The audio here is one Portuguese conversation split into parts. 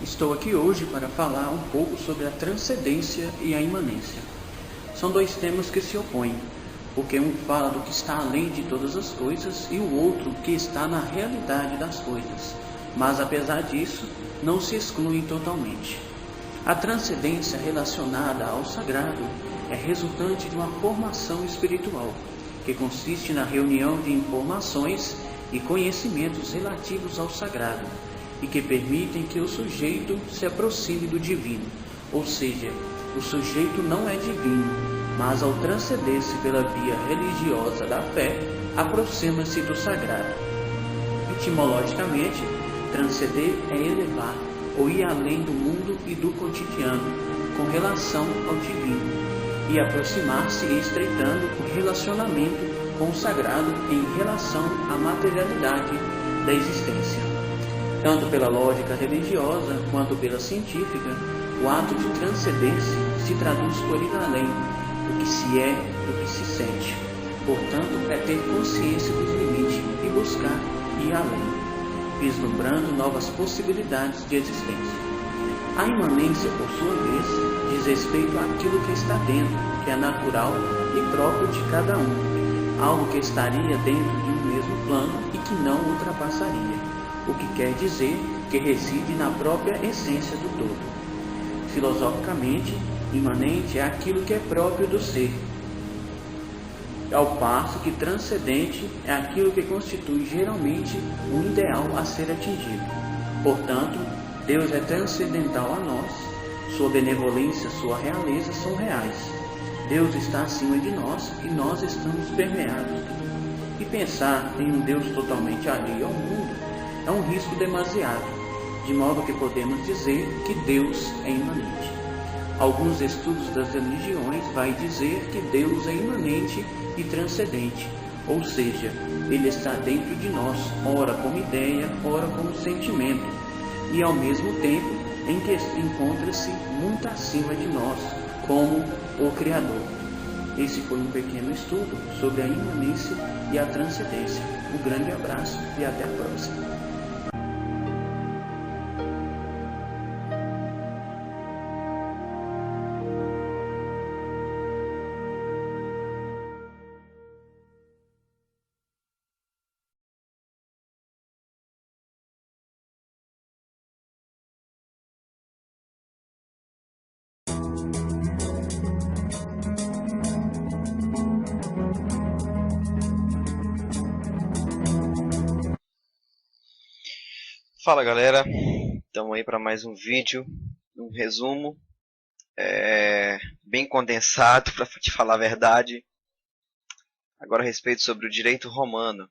Estou aqui hoje para falar um pouco sobre a transcendência e a imanência. São dois temas que se opõem, porque um fala do que está além de todas as coisas e o outro que está na realidade das coisas, mas apesar disso, não se excluem totalmente. A transcendência relacionada ao sagrado é resultante de uma formação espiritual, que consiste na reunião de informações e conhecimentos relativos ao sagrado, e que permitem que o sujeito se aproxime do divino, ou seja, o sujeito não é divino, mas ao transcender-se pela via religiosa da fé, aproxima-se do sagrado. Etimologicamente, transcender é elevar ou ir além do mundo e do cotidiano, com relação ao divino, e aproximar-se estreitando o relacionamento com o sagrado em relação à materialidade da existência. Tanto pela lógica religiosa quanto pela científica, o ato de transcendência se traduz por ir além do que se é, do que se sente. Portanto, é ter consciência dos limites e buscar ir além, vislumbrando novas possibilidades de existência. A imanência, por sua vez, diz respeito àquilo que está dentro, que é natural e próprio de cada um, algo que estaria dentro de um mesmo plano e que não ultrapassaria, o que quer dizer que reside na própria essência do todo. Filosoficamente, imanente é aquilo que é próprio do ser, ao passo que transcendente é aquilo que constitui geralmente um ideal a ser atingido. Portanto, Deus é transcendental a nós, sua benevolência, sua realeza são reais. Deus está acima de nós e nós estamos permeados. E pensar em um Deus totalmente alheio ao mundo é um risco demasiado, de modo que podemos dizer que Deus é imanente. Alguns estudos das religiões vai dizer que Deus é imanente e transcendente, ou seja, Ele está dentro de nós, ora como ideia, ora como sentimento, e ao mesmo tempo em que encontra-se muito acima de nós, como o Criador. Esse foi um pequeno estudo sobre a imanência e a transcendência. Um grande abraço e até a próxima. Fala galera, estamos aí para mais um vídeo, um resumo bem condensado para te falar a verdade. Agora a respeito sobre o direito romano.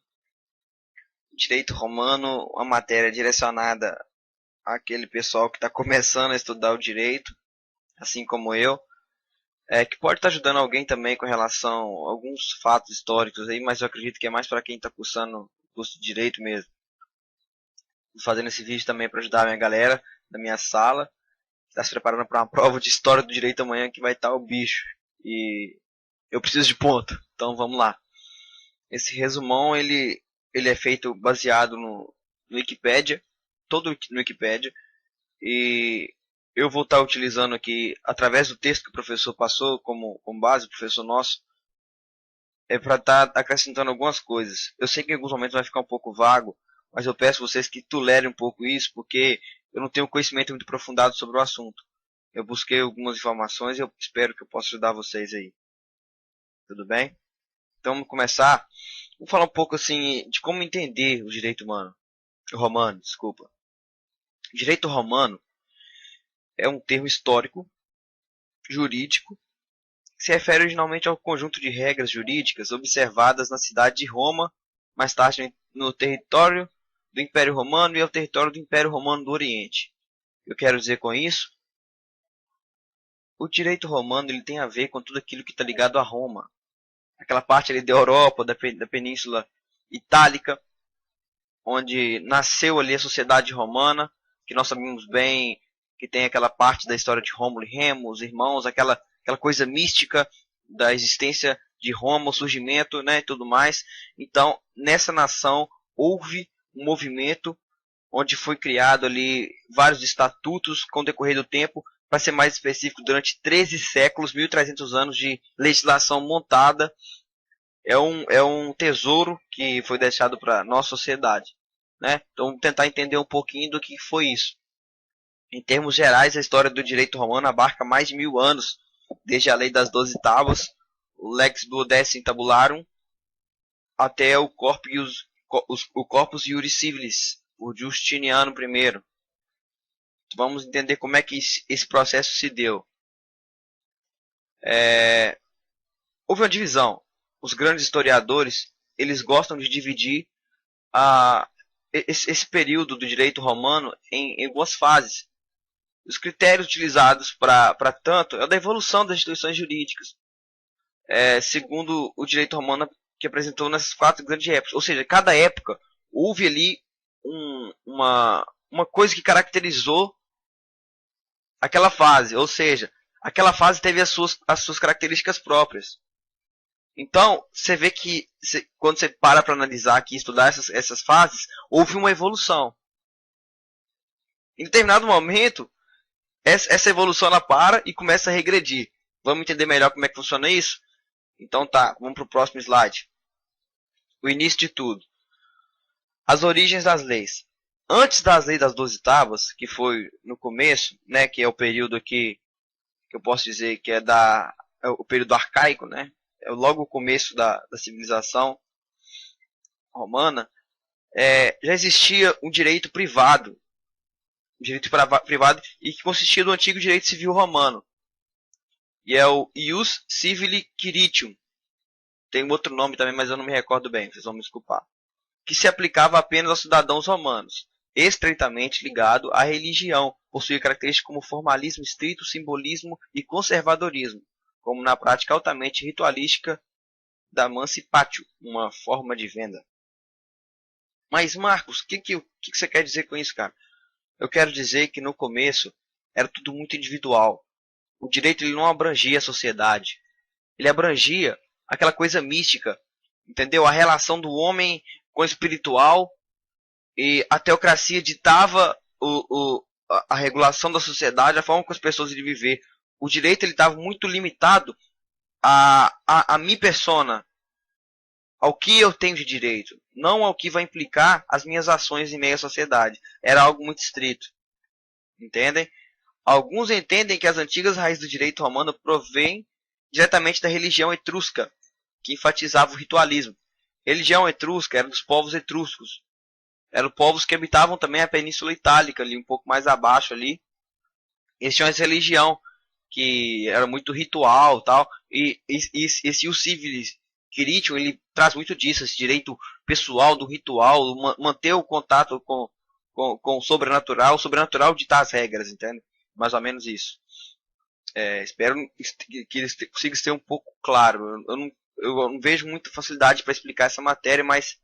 O direito romano, uma matéria direcionada àquele pessoal que está começando a estudar o direito, assim como eu, que pode estar ajudando alguém também com relação a alguns fatos históricos aí, mas eu acredito que é mais para quem está cursando o curso de direito mesmo. Fazendo esse vídeo também para ajudar a minha galera da minha sala, que está se preparando para uma prova de história do direito amanhã que vai estar o bicho. E eu preciso de ponto, então vamos lá. Esse resumão ele é feito baseado no Wikipedia, todo no Wikipedia, e eu vou estar utilizando aqui, através do texto que o professor passou como base, o professor nosso, para estar acrescentando algumas coisas. Eu sei que em alguns momentos vai ficar um pouco vago, mas eu peço a vocês que tolerem um pouco isso, porque eu não tenho conhecimento muito aprofundado sobre o assunto. Eu busquei algumas informações e eu espero que eu possa ajudar vocês aí. Tudo bem? Então vamos começar. Vou falar um pouco assim de como entender o direito romano. O direito romano é um termo histórico, jurídico, que se refere originalmente ao conjunto de regras jurídicas observadas na cidade de Roma, mais tarde no território do Império Romano e ao território do Império Romano do Oriente. Eu quero dizer com isso, o direito romano ele tem a ver com tudo aquilo que está ligado a Roma. Aquela parte ali da Europa, da Península Itálica, onde nasceu ali a sociedade romana, que nós sabemos bem que tem aquela parte da história de Rômulo e Remo, os irmãos, aquela coisa mística da existência de Roma, o surgimento, né, e tudo mais. Então, nessa nação houve um movimento onde foi criado ali vários estatutos com o decorrer do tempo, para ser mais específico, durante 13 séculos, 1300 anos de legislação montada. É um tesouro que foi deixado para a nossa sociedade, né? Então vamos tentar entender um pouquinho do que foi isso. Em termos gerais, a história do direito romano abarca mais de 1000 anos, desde a Lei das 12 Tábuas, o Lex Duodecim Tabularum, até o Corpus Iuris Civilis, por Justiniano I. Vamos entender como é que esse processo se deu. Houve uma divisão. Os grandes historiadores, eles gostam de dividir esse período do direito romano em duas fases. Os critérios utilizados para tanto é o da evolução das instituições jurídicas, segundo o direito romano que apresentou nessas 4 grandes épocas. Ou seja, cada época houve ali uma coisa que caracterizou aquela fase. Ou seja, aquela fase teve as suas características próprias. Então, você vê que quando você para analisar aqui, estudar essas fases, houve uma evolução. Em determinado momento, essa evolução ela para e começa a regredir. Vamos entender melhor como é que funciona isso? Então tá, vamos para o próximo slide. O início de tudo. As origens das leis. Antes das leis das 12 tábuas, que foi no começo, né, que é o período aqui, que eu posso dizer que é o período arcaico, né? É logo o começo da civilização romana, já existia um direito privado. E que consistia do antigo direito civil romano. E é o Ius Civili Quiritium. Tem um outro nome também, mas eu não me recordo bem, vocês vão me desculpar. Que se aplicava apenas aos cidadãos romanos, estreitamente ligado à religião, possuía características como formalismo estrito, simbolismo e conservadorismo, como na prática altamente ritualística da mancipatio, uma forma de venda. Mas, Marcos, o que você quer dizer com isso, cara? Eu quero dizer que no começo era tudo muito individual. O direito ele não abrangia a sociedade. Ele abrangia aquela coisa mística, entendeu? A relação do homem com o espiritual, e a teocracia ditava a regulação da sociedade, a forma como as pessoas iriam viver. O direito ele estava muito limitado a minha persona, ao que eu tenho de direito, não ao que vai implicar as minhas ações em meio à sociedade. Era algo muito estrito. Entendem? Alguns entendem que as antigas raízes do direito romano provêm diretamente da religião etrusca, que enfatizava o ritualismo. Religião etrusca era dos povos etruscos. Eram povos que habitavam também a Península Itálica, ali um pouco mais abaixo ali. Eles tinham essa religião que era muito ritual, tal. E esse Ius Civilis Quiritium, ele traz muito disso, esse direito pessoal do ritual, manter o contato com o sobrenatural ditar as regras, entende? Mais ou menos isso. Espero que eles consigam ser um pouco claro. Eu não vejo muita facilidade para explicar essa matéria, mas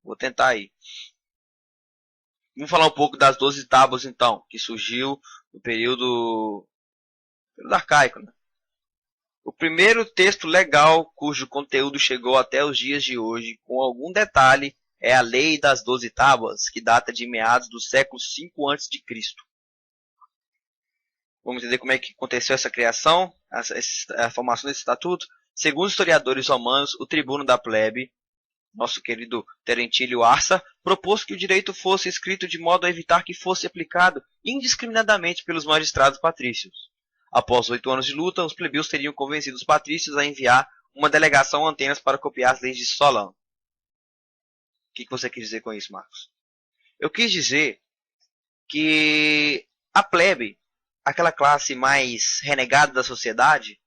vou tentar aí. Vamos falar um pouco das 12 tábuas, então, que surgiu no período arcaico, né? O primeiro texto legal cujo conteúdo chegou até os dias de hoje, com algum detalhe, é a Lei das 12 Tábuas, que data de meados do século V a.C. Vamos entender como é que aconteceu essa criação, a formação desse estatuto. Segundo os historiadores romanos, o tribuno da plebe, nosso querido Terentílio Arsa, propôs que o direito fosse escrito de modo a evitar que fosse aplicado indiscriminadamente pelos magistrados patrícios. Após 8 anos de luta, os plebeus teriam convencido os patrícios a enviar uma delegação a Atenas para copiar as leis de Solão. O que você quis dizer com isso, Marcos? Eu quis dizer que a plebe, aquela classe mais renegada da sociedade,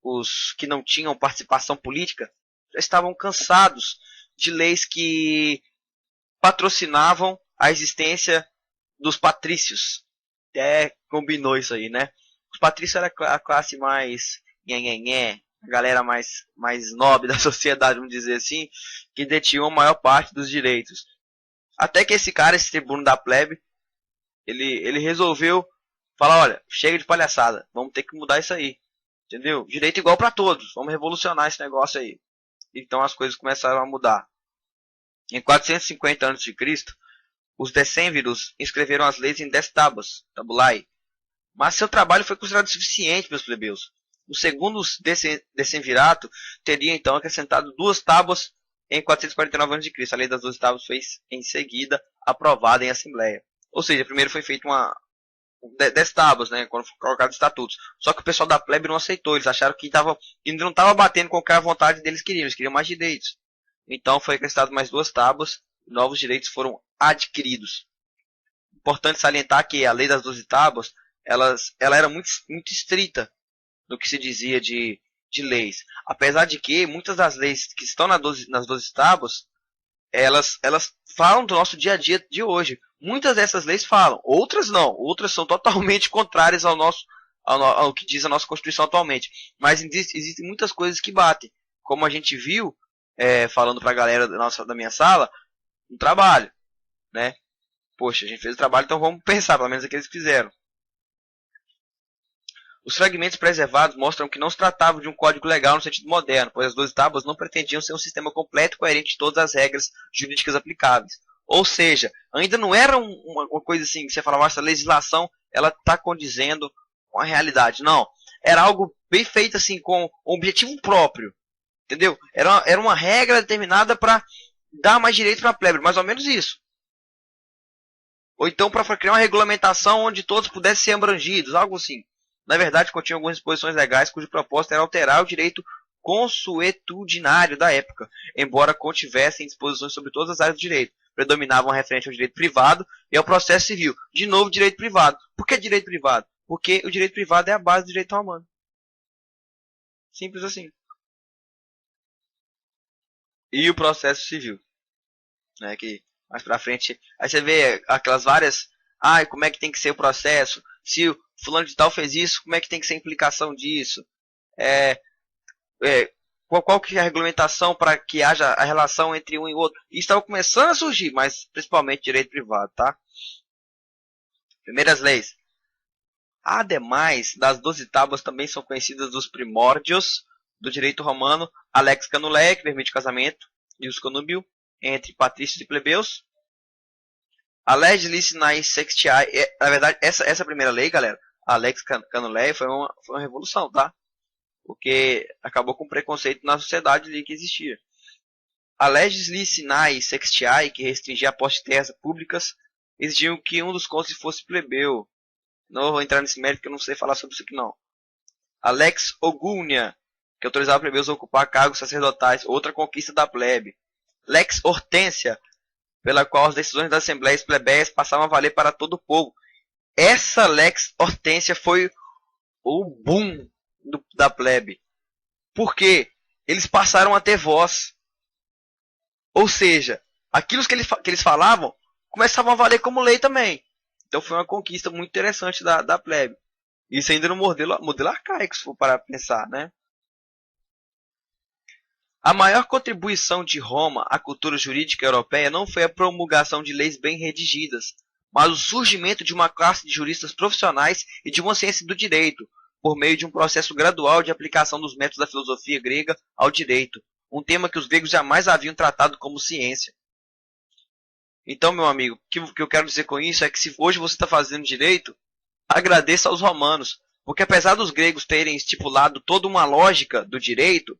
os que não tinham participação política, já estavam cansados de leis que patrocinavam a existência dos patrícios. Até combinou isso aí, né? Os patrícios eram a classe mais a galera mais nobre da sociedade, vamos dizer assim, que detinham a maior parte dos direitos. Até que esse cara, esse tribuno da plebe, ele resolveu falar, olha, chega de palhaçada, vamos ter que mudar isso aí. Entendeu? Direito igual para todos, vamos revolucionar esse negócio aí. Então as coisas começaram a mudar. Em 450 a.C., Os decênviros escreveram as leis em 10 tábuas, tabulae, mas seu trabalho foi considerado suficiente pelos plebeus. O segundo decemvirato teria então acrescentado 2 tábuas em 449 a.C. A lei das 12 tábuas foi em seguida aprovada em assembleia. Ou seja, primeiro foi feito 10 tábuas, né, quando foram colocados estatutos. Só que o pessoal da plebe não aceitou, eles acharam que ainda não estava batendo com o que a vontade deles queriam, eles queriam mais direitos. Então foi acrescentado mais 2 tábuas, e novos direitos foram adquiridos. Importante salientar que a lei das 12 tábuas, ela era muito estrita no que se dizia de leis. Apesar de que muitas das leis que estão nas 12 tábuas, elas falam do nosso dia a dia de hoje. Muitas dessas leis falam, outras não. Outras são totalmente contrárias ao que diz a nossa Constituição atualmente. Mas existem muitas coisas que batem. Como a gente viu, falando para a galera da minha sala, no trabalho, né? Poxa, a gente fez o trabalho, então vamos pensar, pelo menos aqueles que fizeram. Os fragmentos preservados mostram que não se tratava de um código legal no sentido moderno, pois as 12 tábuas não pretendiam ser um sistema completo e coerente de todas as regras jurídicas aplicáveis. Ou seja, ainda não era uma coisa assim que você falava, essa legislação ela está condizendo com a realidade. Não, era algo bem feito assim, com um objetivo próprio. Entendeu? Era uma regra determinada para dar mais direito para a plebe, mais ou menos isso. Ou então para criar uma regulamentação onde todos pudessem ser abrangidos, algo assim. Na verdade, continha algumas disposições legais cujo propósito era alterar o direito consuetudinário da época, embora contivessem disposições sobre todas as áreas do direito. Predominavam referente ao direito privado e ao processo civil. De novo, direito privado. Por que direito privado? Porque o direito privado é a base do direito romano. Simples assim. E o processo civil, né, que mais pra frente, aí você vê aquelas várias, como é que tem que ser o processo, se o fulano de tal fez isso, como é que tem que ser a implicação disso, qual que é a regulamentação para que haja a relação entre um e outro. Isso estava começando a surgir, mas principalmente direito privado, tá? Primeiras leis. Ademais das 12 tábuas também são conhecidas os primórdios do direito romano, a lex canuleia, que permite casamento, e os conúbio entre patrícios e plebeus. A lex licinae sextiae, na verdade, essa primeira lei, galera, a lex canuleia foi uma revolução, tá? Porque acabou com o preconceito na sociedade ali que existia. A lex licinae sextiae, que restringia a posse de terras públicas, exigiu que um dos cônsules fosse plebeu. Não vou entrar nesse mérito que eu não sei falar sobre isso aqui não. A lex ogúnia, que autorizava plebeus a ocupar cargos sacerdotais, outra conquista da plebe. Lex hortensia, pela qual as decisões das assembleias plebeias passavam a valer para todo o povo. Essa lex hortensia foi o boom da plebe. Por quê? Eles passaram a ter voz. Ou seja, aquilo que eles falavam começavam a valer como lei também. Então foi uma conquista muito interessante da plebe. Isso ainda no modelo arcaico, se for para pensar, né? A maior contribuição de Roma à cultura jurídica europeia não foi a promulgação de leis bem redigidas, mas o surgimento de uma classe de juristas profissionais e de uma ciência do direito, por meio de um processo gradual de aplicação dos métodos da filosofia grega ao direito, um tema que os gregos jamais haviam tratado como ciência. Então, meu amigo, o que eu quero dizer com isso é que se hoje você está fazendo direito, agradeça aos romanos, porque apesar dos gregos terem estipulado toda uma lógica do direito,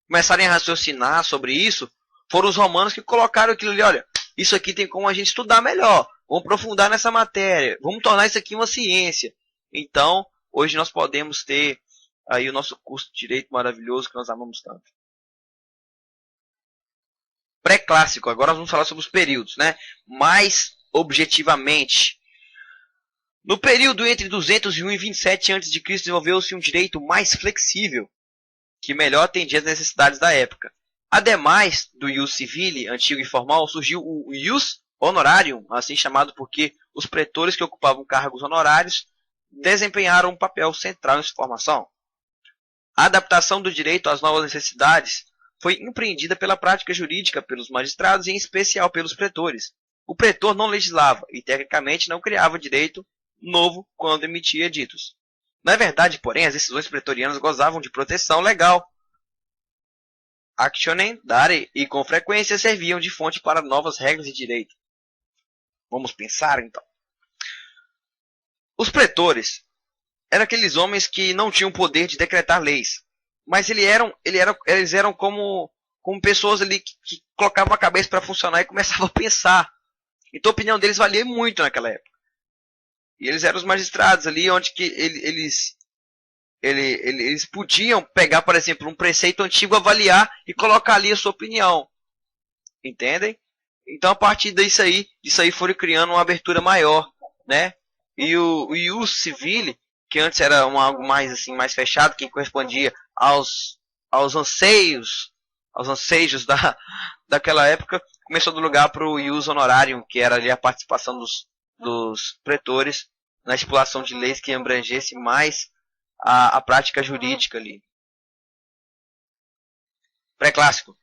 começarem a raciocinar sobre isso, foram os romanos que colocaram aquilo ali, olha, isso aqui tem como a gente estudar melhor, vamos aprofundar nessa matéria, vamos tornar isso aqui uma ciência. Então, hoje nós podemos ter aí o nosso curso de direito maravilhoso que nós amamos tanto. Pré-clássico, agora nós vamos falar sobre os períodos, né? Mais objetivamente. No período entre 201 e 27 a.C., desenvolveu-se um direito mais flexível, que melhor atendia às necessidades da época. Ademais do ius civile, antigo e formal, surgiu o ius honorarium, assim chamado porque os pretores que ocupavam cargos honorários desempenharam um papel central em sua formação. A adaptação do direito às novas necessidades foi empreendida pela prática jurídica pelos magistrados e em especial pelos pretores. O pretor não legislava e tecnicamente não criava direito novo quando emitia editos. Na verdade, porém, as decisões pretorianas gozavam de proteção legal. Actionem dare e com frequência serviam de fonte para novas regras de direito. Vamos pensar então. Os pretores eram aqueles homens que não tinham poder de decretar leis, mas eles eram como pessoas ali que colocavam a cabeça para funcionar e começavam a pensar. Então a opinião deles valia muito naquela época. E eles eram os magistrados ali, onde que eles podiam pegar, por exemplo, um preceito antigo, avaliar e colocar ali a sua opinião. Entendem? Então a partir disso aí foram criando uma abertura maior, né? E o ius civile, que antes era algo mais assim, mais fechado, que correspondia aos anseios daquela época, começou a dar lugar para o ius honorarium, que era ali a participação dos pretores na estipulação de leis que abrangesse mais a prática jurídica ali. Pré-clássico.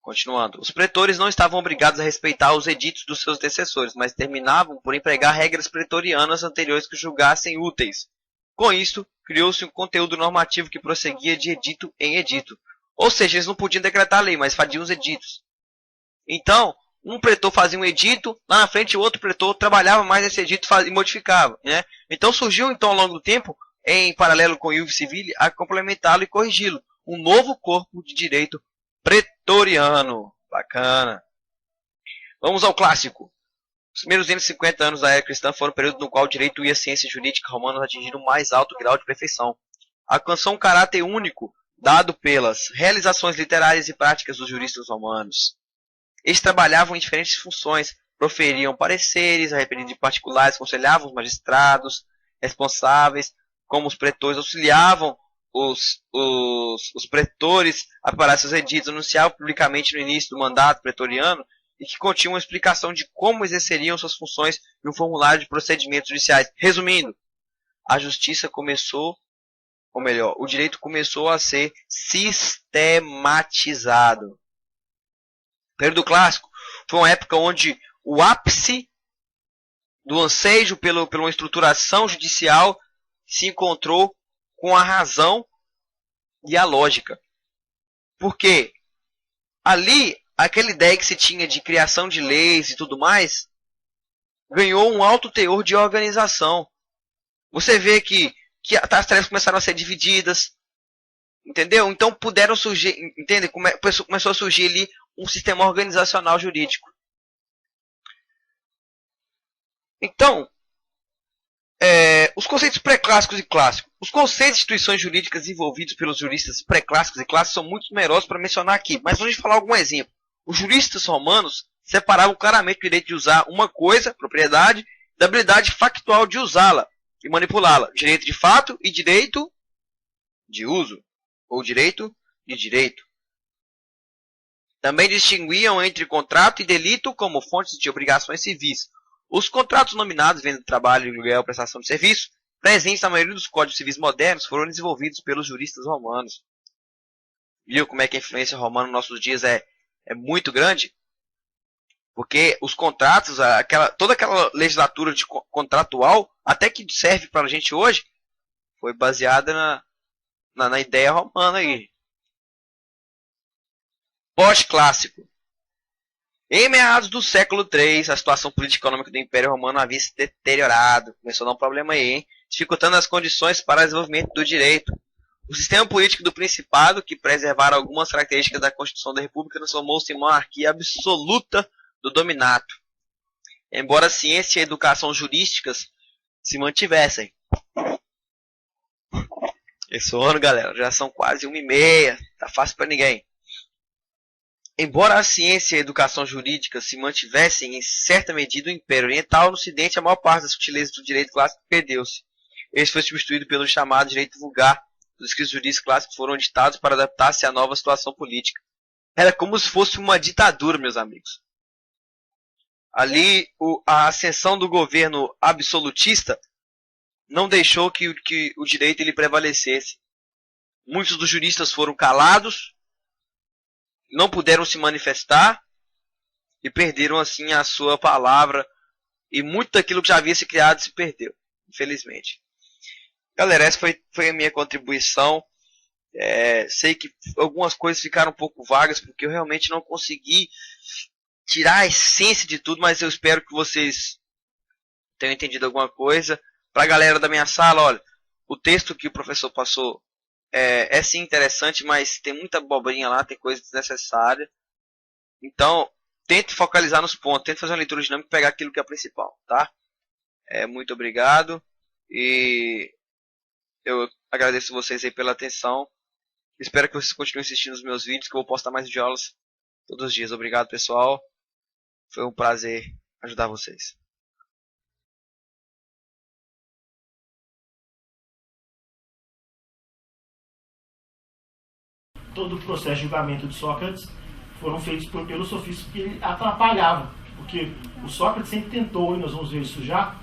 Continuando. Os pretores não estavam obrigados a respeitar os editos dos seus antecessores, mas terminavam por empregar regras pretorianas anteriores que julgassem úteis. Com isso, criou-se um conteúdo normativo que prosseguia de edito em edito. Ou seja, eles não podiam decretar a lei, mas faziam os editos. Então, um pretor fazia um edito, lá na frente o outro pretor trabalhava mais nesse edito e modificava. Né? Então surgiu, então, ao longo do tempo, em paralelo com o ius civile, a complementá-lo e corrigi-lo. Um novo corpo de direito pretoriano. Bacana. Vamos ao clássico. Os primeiros 250 anos da era cristã foram o período no qual o direito e a ciência jurídica romanas atingiram o mais alto grau de perfeição. Alcançou um caráter único dado pelas realizações literárias e práticas dos juristas romanos. Eles trabalhavam em diferentes funções, proferiam pareceres a respeito de particulares, aconselhavam os magistrados responsáveis, como os pretores, auxiliavam os pretores a preparar seus editos, anunciavam publicamente no início do mandato pretoriano e que continham uma explicação de como exerceriam suas funções em um formulário de procedimentos judiciais. Resumindo, a justiça começou, ou melhor, o direito começou a ser sistematizado. O período clássico foi uma época onde o ápice do anseio pela uma estruturação judicial se encontrou com a razão e a lógica. Porque ali, aquela ideia que se tinha de criação de leis e tudo mais, ganhou um alto teor de organização. Você vê que as tarefas começaram a ser divididas, entendeu? Então puderam surgir, entende? Começou a surgir ali um sistema organizacional jurídico. Então, os conceitos pré-clássicos e clássicos. Os conceitos de instituições jurídicas desenvolvidos pelos juristas pré-clássicos e clássicos são muito numerosos para mencionar aqui, mas vamos falar algum exemplo. Os juristas romanos separavam claramente o direito de usar uma coisa, propriedade, da habilidade factual de usá-la e manipulá-la. Direito de fato e direito de uso, ou direito de direito. Também distinguiam entre contrato e delito como fontes de obrigações civis. Os contratos nominados, venda de trabalho, aluguel, prestação de serviço, presentes na maioria dos códigos civis modernos, foram desenvolvidos pelos juristas romanos. Viu como é que a influência romana nos nossos dias é muito grande? Porque os contratos, toda aquela legislatura contratual, até que serve para a gente hoje, foi baseada na ideia romana aí. Pós-clássico. Em meados do século III, a situação política e econômica do Império Romano havia se deteriorado. Começou a dar um problema aí, hein? Dificultando as condições para o desenvolvimento do direito. O sistema político do Principado, que preservara algumas características da Constituição da República, transformou-se em monarquia absoluta do dominato. Embora a ciência e a educação jurídicas se mantivessem. Esse ano, galera, já são quase 1h30. Tá fácil para ninguém. Embora a ciência e a educação jurídica se mantivessem em certa medida, o Império Oriental, no Ocidente, a maior parte das sutilezas do direito clássico perdeu-se. Este foi substituído pelo chamado direito vulgar. Os escritos jurídicos clássicos foram editados para adaptar-se à nova situação política. Era como se fosse uma ditadura, meus amigos. Ali, a ascensão do governo absolutista não deixou que o direito ele prevalecesse. Muitos dos juristas foram calados, não puderam se manifestar e perderam assim a sua palavra, e muito daquilo que já havia se criado se perdeu, infelizmente. Galera, essa foi a minha contribuição. Sei que algumas coisas ficaram um pouco vagas porque eu realmente não consegui tirar a essência de tudo, mas eu espero que vocês tenham entendido alguma coisa. Para a galera da minha sala, olha, o texto que o professor passou é sim interessante, mas tem muita abobrinha lá, tem coisa desnecessária. Então, tente focalizar nos pontos, tente fazer uma leitura dinâmica e pegar aquilo que é principal, tá? Muito obrigado e eu agradeço vocês aí pela atenção. Espero que vocês continuem assistindo os meus vídeos, que eu vou postar mais videoaulas todos os dias. Obrigado, pessoal. Foi um prazer ajudar vocês. Todo o processo de julgamento de Sócrates foram feitos pelos sofistas porque ele atrapalhava. Porque o Sócrates sempre tentou, e nós vamos ver isso já,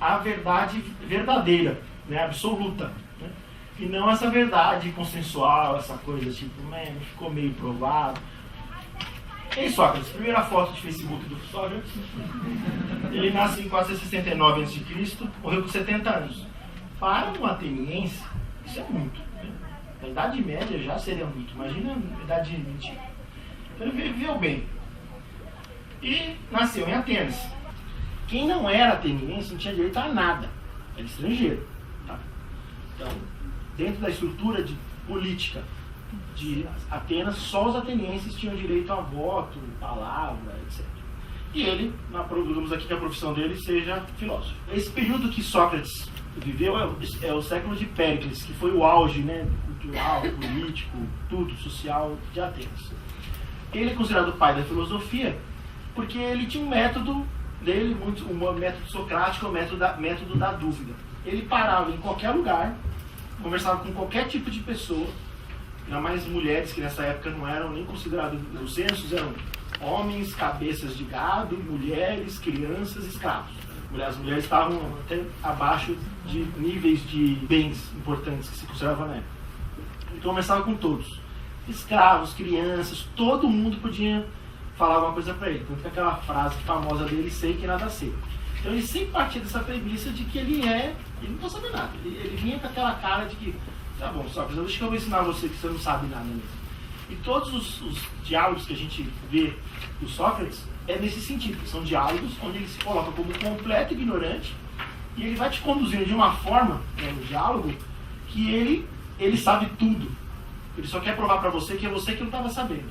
a verdade verdadeira, né, absoluta. Né? E não essa verdade consensual, essa coisa tipo, ficou meio provado. Ei, Sócrates, primeira foto de Facebook do Sócrates. Ele nasce em 469 a.C., morreu com 70 anos. Para um ateniense, isso é muito. Né? Na Idade Média já seria muito. Imagina a Idade Antiga. Então ele viveu bem. E nasceu em Atenas. Quem não era ateniense não tinha direito a nada. Era estrangeiro. Tá? Então, dentro da estrutura de política de Atenas, só os atenienses tinham direito a voto, palavra, etc. E ele, digamos aqui que a profissão dele seja filósofo. Esse período que Sócrates viveu é o século de Péricles, que foi o auge, né, cultural, político, tudo, social de Atenas. Ele é considerado o pai da filosofia porque ele tinha um método dele, um método socrático, o método da dúvida. Ele parava em qualquer lugar, conversava com qualquer tipo de pessoa, ainda mais mulheres, que nessa época não eram nem consideradas, os censos eram homens, cabeças de gado, mulheres, crianças, escravos. As mulheres estavam até abaixo de níveis de bens importantes que se consideravam na época. Ele conversava com todos. Escravos, crianças, todo mundo podia falar alguma coisa para ele. Tanto que aquela frase famosa dele, sei que nada sei. Então ele sempre partia dessa premissa de que ele não pode saber nada. Ele vinha com aquela cara de que, tá bom, Sócrates, deixa que eu vou ensinar você que você não sabe nada mesmo. E todos os diálogos que a gente vê do Sócrates é nesse sentido, que são diálogos onde ele se coloca como completo ignorante e ele vai te conduzindo de uma forma, né, no diálogo, que ele sabe tudo. Ele só quer provar para você que é você que não estava sabendo.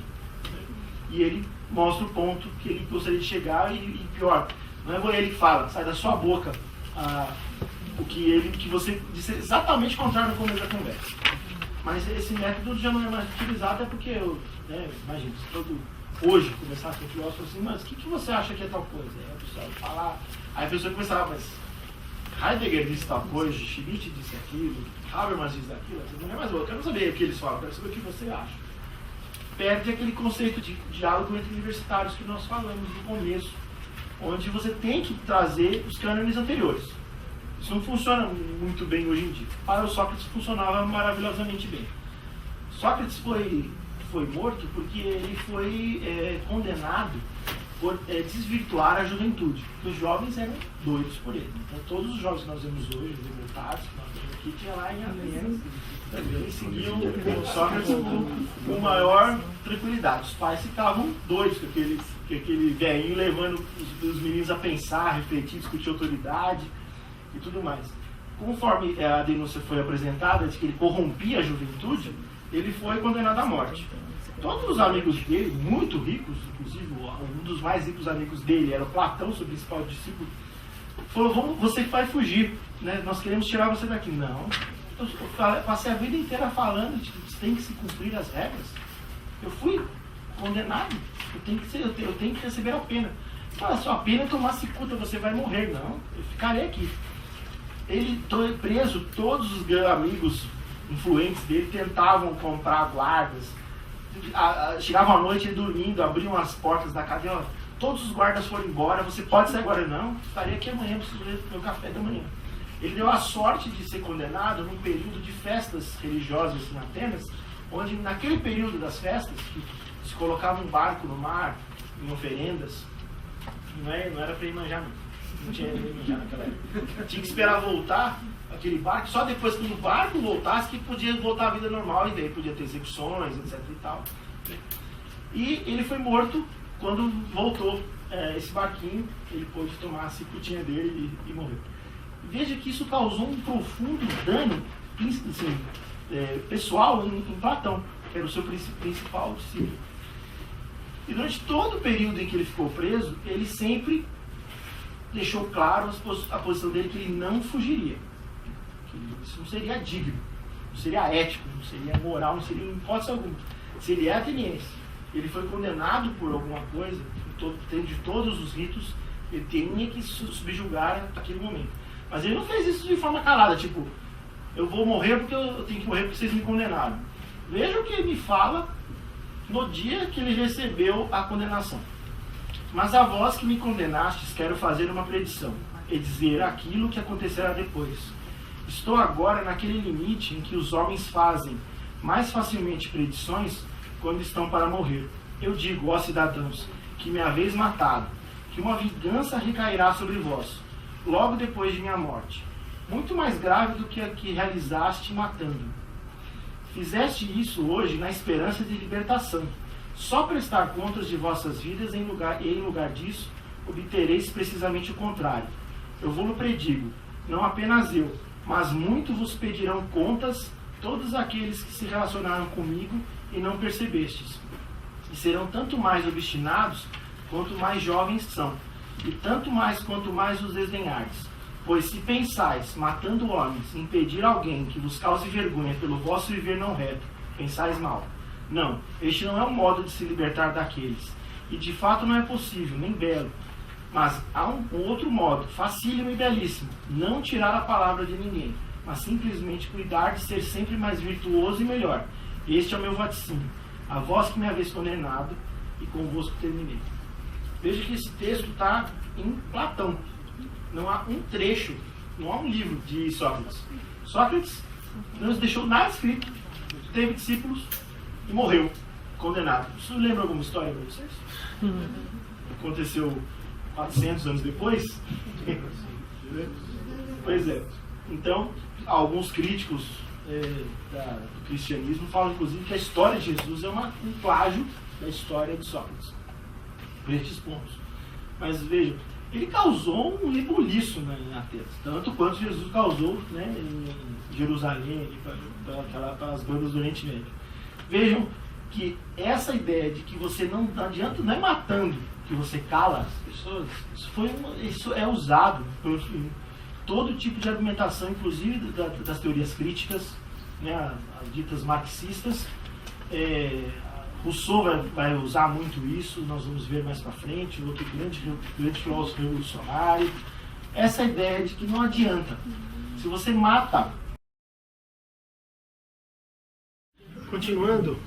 E ele mostra o ponto que ele gostaria de chegar e pior, não é ele que fala, sai da sua boca o que você disse exatamente o contrário no começo da conversa. Mas esse método já não é mais utilizado, é porque imagina, se todo hoje começasse com o filósofo assim, mas o que você acha que é tal coisa? Aí a pessoa falar, aí a pessoa começava, mas Heidegger disse tal coisa, Schmitt disse aquilo, Habermas disse aquilo, não é mais eu quero saber o que eles falam, eu quero saber o que você acha. Perde aquele conceito de diálogo entre universitários que nós falamos no começo, onde você tem que trazer os cânones anteriores. Isso não funciona muito bem hoje em dia. Para o Sócrates funcionava maravilhosamente bem. Sócrates foi morto porque ele foi condenado por desvirtuar a juventude. Os jovens eram doidos por ele. Então todos os jovens que nós vemos hoje, os revoltados, que nós vemos aqui, tinha lá em Atenas, também seguiam o Sócrates com maior tranquilidade. Os pais ficavam doidos com aquele velhinho levando os meninos a pensar, a refletir, discutir autoridade e tudo mais. Conforme a denúncia foi apresentada de que ele corrompia a juventude, ele foi condenado à morte. Todos os amigos dele, muito ricos, inclusive um dos mais ricos amigos dele era o Platão, seu principal discípulo, falou, você vai fugir, né? Nós queremos tirar você daqui. Não, eu passei a vida inteira falando de que tem que se cumprir as regras. Eu fui condenado, eu tenho que receber a pena. Fala, sua pena é tomar cicuta, você vai morrer. Não, eu ficarei aqui. Ele preso, todos os amigos influentes dele tentavam comprar guardas. Chegavam à noite ele dormindo, abriam as portas da cadeia, todos os guardas foram embora, você pode sair agora? Não, estarei aqui amanhã, preciso ler meu café da manhã. Ele deu a sorte de ser condenado num período de festas religiosas em Atenas, onde naquele período das festas, que se colocava um barco no mar, em oferendas, não era para ir manjar não tinha para ir manjar naquela época. Tinha que esperar voltar aquele barco, só depois que o barco voltasse que podia voltar à vida normal, e daí podia ter execuções, etc e tal. E ele foi morto quando voltou esse barquinho, ele pôde tomar a cicutinha dele e morreu. Veja que isso causou um profundo dano assim, pessoal em Platão, que era o seu principal discípulo. E durante todo o período em que ele ficou preso, ele sempre deixou claro a posição dele, que ele não fugiria. Que isso não seria digno, não seria ético, não seria moral, não seria em hipótese alguma. Se ele é ateniense, ele foi condenado por alguma coisa, dentro de todos os ritos, ele tinha que subjugar naquele momento. Mas ele não fez isso de forma calada, tipo, eu vou morrer porque eu tenho que morrer porque vocês me condenaram. Veja o que ele me fala no dia que ele recebeu a condenação. Mas a vós que me condenastes, quero fazer uma predição, e dizer aquilo que acontecerá depois. Estou agora naquele limite em que os homens fazem mais facilmente predições quando estão para morrer. Eu digo, ó cidadãos, que me haveis matado, que uma vingança recairá sobre vós, logo depois de minha morte, muito mais grave do que a que realizaste matando-me. Fizeste isso hoje na esperança de libertação. Só prestar contas de vossas vidas, em lugar disso, obtereis precisamente o contrário. Eu vou-lo predigo, não apenas eu, mas muito vos pedirão contas todos aqueles que se relacionaram comigo e não percebestes. E serão tanto mais obstinados quanto mais jovens são, e tanto mais quanto mais os desdenhardes. Pois se pensais, matando homens, impedir alguém que vos cause vergonha pelo vosso viver não reto, pensais mal. Não, este não é o modo de se libertar daqueles. E de fato não é possível, nem belo. Mas há um outro modo, facílimo e belíssimo, não tirar a palavra de ninguém, mas simplesmente cuidar de ser sempre mais virtuoso e melhor. Este é o meu vaticínio, a vós que me haveis condenado, e convosco terminei. Veja que esse texto está em Platão. Não há um trecho, não há um livro de Sócrates. Sócrates não deixou nada escrito, teve discípulos e morreu, condenado. Isso lembra alguma história para vocês? Aconteceu 400 anos depois? Pois é. Então, alguns críticos do cristianismo falam, inclusive, que a história de Jesus é um plágio da história de Sócrates. Por estes pontos. Mas vejam, ele causou um rebuliço em Atenas, tanto quanto Jesus causou, né, em Jerusalém, para as bandas do Oriente Médio. Vejam que essa ideia de que você não adianta, não é matando que você cala as pessoas, isso é usado por todo tipo de argumentação, inclusive das teorias críticas, né, as ditas marxistas. Rousseau vai usar muito isso, nós vamos ver mais para frente, outro grande filósofo revolucionário. Essa ideia de que não adianta. Se você mata... Continuando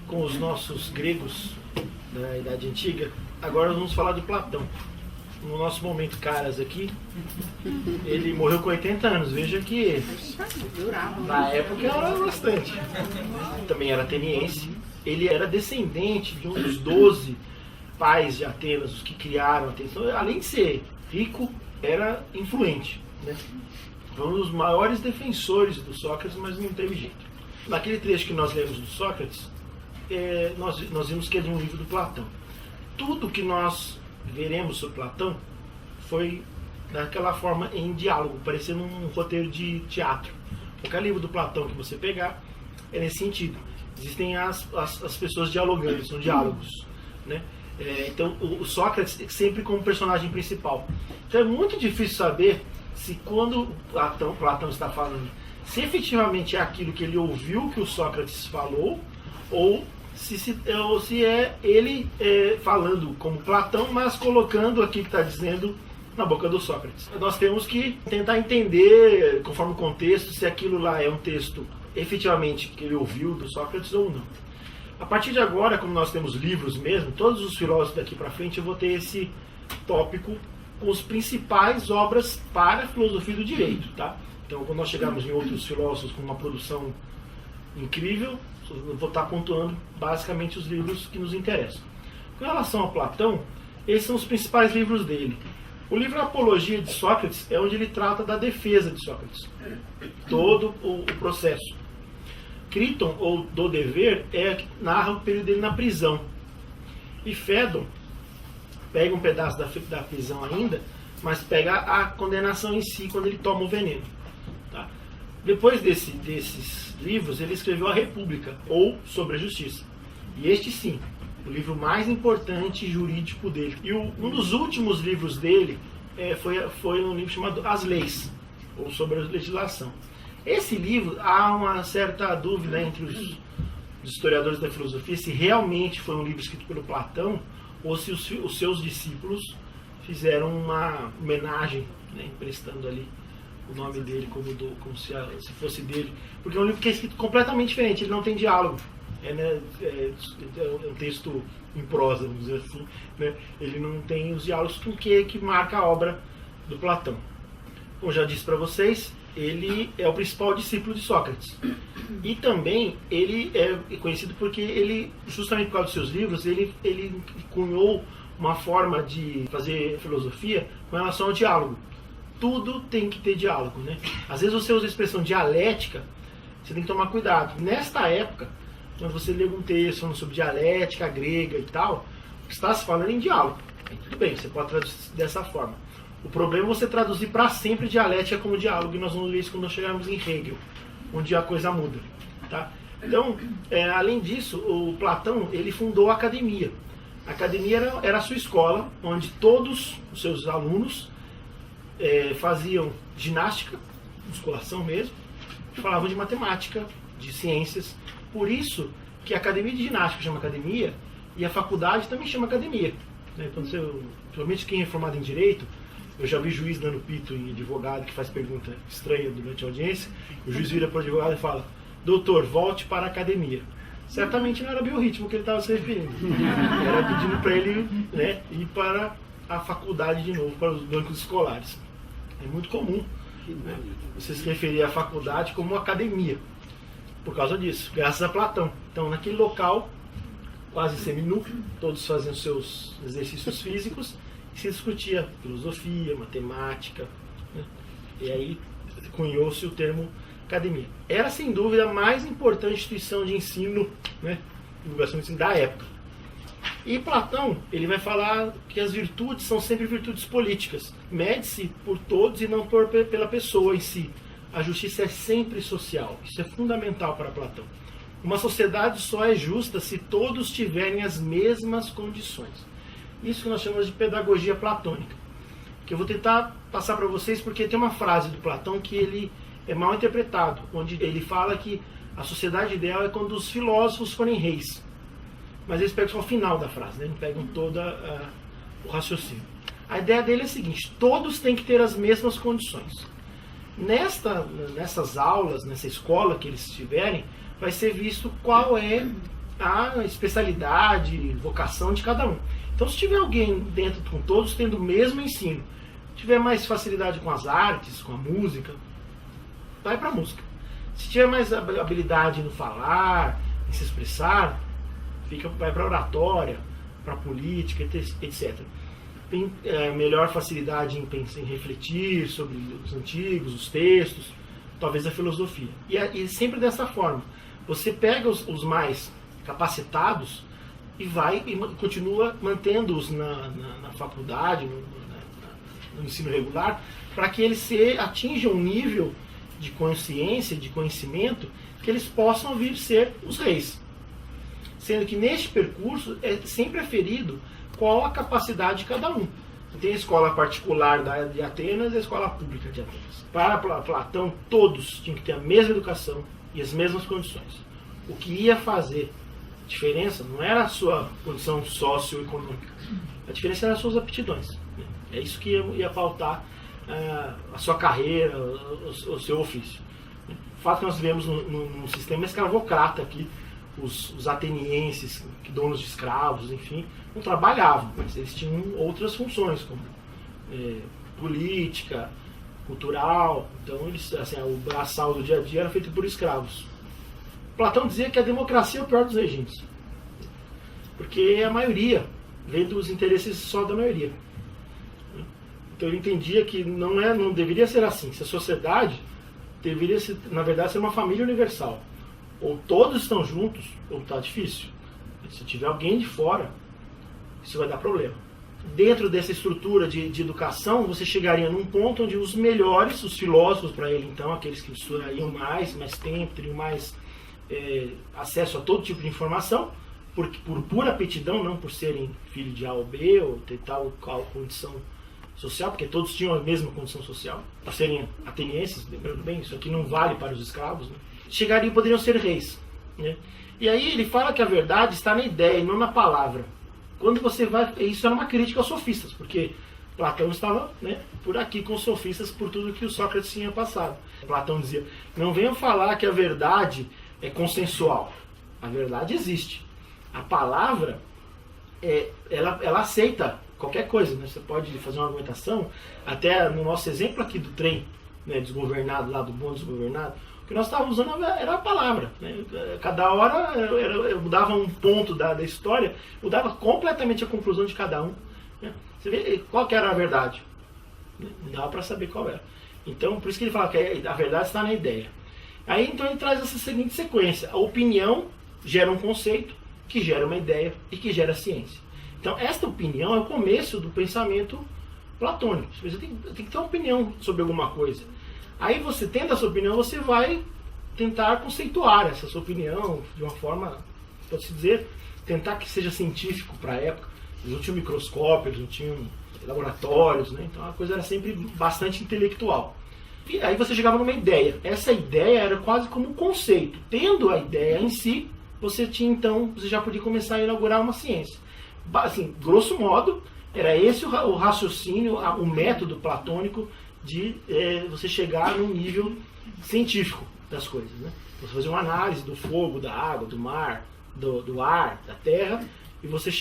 com os nossos gregos da Idade Antiga, agora vamos falar de Platão. No nosso momento Caras aqui, ele morreu com 80 anos. Veja que na época era bastante. Também era ateniense. Ele era descendente de um dos 12 pais de Atenas, os que criaram Atenas. Então, além de ser rico, era influente, né? Foi um dos maiores defensores do Sócrates, mas não teve jeito. Naquele trecho que nós lemos do Sócrates, nós vimos que é de um livro do Platão. Tudo que nós veremos sobre Platão foi daquela forma em diálogo, parecendo um roteiro de teatro. Qualquer livro do Platão que você pegar é nesse sentido. Existem as pessoas dialogando, são diálogos, né? Então o Sócrates sempre como personagem principal. Então é muito difícil saber se quando Platão está falando, se efetivamente é aquilo que ele ouviu que o Sócrates falou, ou se é ele falando como Platão, mas colocando aqui que está dizendo na boca do Sócrates. Nós temos que tentar entender, conforme o contexto, se aquilo lá é um texto efetivamente que ele ouviu do Sócrates ou não. A partir de agora, como nós temos livros mesmo, todos os filósofos daqui para frente, eu vou ter esse tópico com as principais obras para a filosofia do direito, tá? Então, quando nós chegarmos em outros filósofos com uma produção incrível, eu vou estar pontuando basicamente os livros que nos interessam. Com relação a Platão, esses são os principais livros dele. O livro Apologia de Sócrates é onde ele trata da defesa de Sócrates, todo o processo. Criton, ou Do Dever, narra o período dele na prisão. E Fédon pega um pedaço da prisão ainda, mas pega a condenação em si quando ele toma o veneno. Tá? Depois desses livros, ele escreveu A República, ou Sobre a Justiça. E este sim, o livro mais importante jurídico dele. E um dos últimos livros dele foi um livro chamado As Leis, ou Sobre a Legislação. Esse livro, há uma certa dúvida entre os historiadores da filosofia se realmente foi um livro escrito pelo Platão ou se os seus discípulos fizeram uma homenagem, né, emprestando ali o nome dele como se fosse dele. Porque é um livro que é escrito completamente diferente, ele não tem diálogo. É um texto em prosa, vamos dizer assim. Né? Ele não tem os diálogos com que marca a obra do Platão. Como já disse para vocês, ele é o principal discípulo de Sócrates. E também ele é conhecido porque ele, justamente por causa dos seus livros, ele cunhou uma forma de fazer filosofia com relação ao diálogo. Tudo tem que ter diálogo, né? Às vezes você usa a expressão dialética, você tem que tomar cuidado. Nesta época, quando você lê um texto falando sobre dialética grega e tal, está se falando em diálogo. Tudo bem, você pode traduzir dessa forma. O problema é você traduzir para sempre dialética como diálogo, e nós vamos ver isso quando chegarmos em Hegel, onde a coisa muda. Tá? Então, além disso, o Platão ele fundou a academia. A academia era a sua escola, onde todos os seus alunos faziam ginástica, musculação mesmo, falavam de matemática, de ciências. Por isso que a academia de ginástica chama academia e a faculdade também chama academia. Né? Quando principalmente quem é formado em direito, eu já vi juiz dando pito em advogado que faz pergunta estranha durante a audiência. O juiz vira para o advogado e fala: doutor, volte para a academia. Certamente não era biorritmo que ele estava se referindo. Era pedindo para ele, né, ir para a faculdade de novo, para os bancos escolares. É muito comum, né, você se referir à faculdade como academia. Por causa disso, graças a Platão. Então, naquele local, quase seminu, todos faziam seus exercícios físicos, se discutia filosofia, matemática, né? E aí cunhou-se o termo academia. Era sem dúvida a mais importante instituição de ensino, né, divulgação de ensino da época. E Platão, ele vai falar que as virtudes são sempre virtudes políticas. Mede-se por todos e não pela pessoa em si. A justiça é sempre social. Isso é fundamental para Platão. Uma sociedade só é justa se todos tiverem as mesmas condições. Isso que nós chamamos de pedagogia platônica, que eu vou tentar passar para vocês porque tem uma frase do Platão que ele é mal interpretado, onde ele fala que a sociedade ideal é quando os filósofos forem reis. Mas eles pegam só o final da frase, né? Não pegam todo o raciocínio. A ideia dele é a seguinte: todos têm que ter as mesmas condições. Nessas aulas, nessa escola que eles tiverem, vai ser visto qual é a especialidade, vocação de cada um. Então, se tiver alguém dentro com todos tendo o mesmo ensino, tiver mais facilidade com as artes, com a música, vai para a música. Se tiver mais habilidade no falar, em se expressar, vai para a oratória, para a política, etc. Tem melhor facilidade em refletir sobre os antigos, os textos, talvez a filosofia. E sempre dessa forma. Você pega os mais capacitados e continua mantendo-os na faculdade, no ensino regular, para que eles atinjam um nível de consciência, de conhecimento, que eles possam vir ser os reis. Sendo que neste percurso é sempre aferido qual a capacidade de cada um. Tem a escola particular de Atenas e a escola pública de Atenas. Para Platão, todos tinham que ter a mesma educação e as mesmas condições. O que ia fazer diferença não era a sua condição socioeconômica. A diferença era as suas aptidões. É isso que ia pautar a sua carreira, o seu ofício. O fato que nós vivemos num sistema escravocrata aqui, os atenienses, donos de escravos, enfim, não trabalhavam, mas eles tinham outras funções, como política, cultural. Então, o braçal do dia a dia era feito por escravos. Platão dizia que a democracia é o pior dos regimes, porque a maioria vem dos interesses só da maioria. Então ele entendia que não deveria ser assim. Se a sociedade deveria, na verdade, ser uma família universal. Ou todos estão juntos, ou está difícil. Se tiver alguém de fora, isso vai dar problema. dentro dessa estrutura de educação, você chegaria num ponto onde os melhores, os filósofos para ele, então, aqueles que estudariam mais tempo, teriam mais acesso a todo tipo de informação, por pura aptidão, não por serem filho de A ou B, ou ter tal qual condição social, porque todos tinham a mesma condição social, por serem atenienses, lembrando bem, isso aqui não vale para os escravos, né? Chegariam e poderiam ser reis, né? E aí ele fala que a verdade está na ideia e não na palavra. Quando você vai, isso era uma crítica aos sofistas, porque Platão estava, né, por aqui com os sofistas por tudo que o Sócrates tinha passado. Platão dizia: não venham falar que a verdade é consensual. A verdade existe. A palavra, ela aceita qualquer coisa, né? Você pode fazer uma argumentação, até no nosso exemplo aqui do trem, né, desgovernado, lá do bom desgovernado, o que nós estávamos usando era a palavra, né? Cada hora eu mudava um ponto da história, mudava completamente a conclusão de cada um, né? Você vê qual que era a verdade, não dava para saber qual era. Então, por isso que ele fala que a verdade está na ideia. Aí então ele traz essa seguinte sequência: a opinião gera um conceito, que gera uma ideia e que gera ciência. Então esta opinião é o começo do pensamento platônico. Você tem que ter uma opinião sobre alguma coisa. Aí você tendo essa opinião, você vai tentar conceituar essa sua opinião de uma forma, pode-se dizer, tentar que seja científico para a época. Eles não tinham microscópio, eles não tinham laboratórios, né? Então a coisa era sempre bastante intelectual. E aí você chegava numa ideia. Essa ideia era quase como um conceito. Tendo a ideia em si, você já podia começar a inaugurar uma ciência. Assim, grosso modo, era esse o raciocínio, o método platônico de você chegar num nível científico das coisas, né? Você fazer uma análise do fogo, da água, do mar, do ar, da terra, e você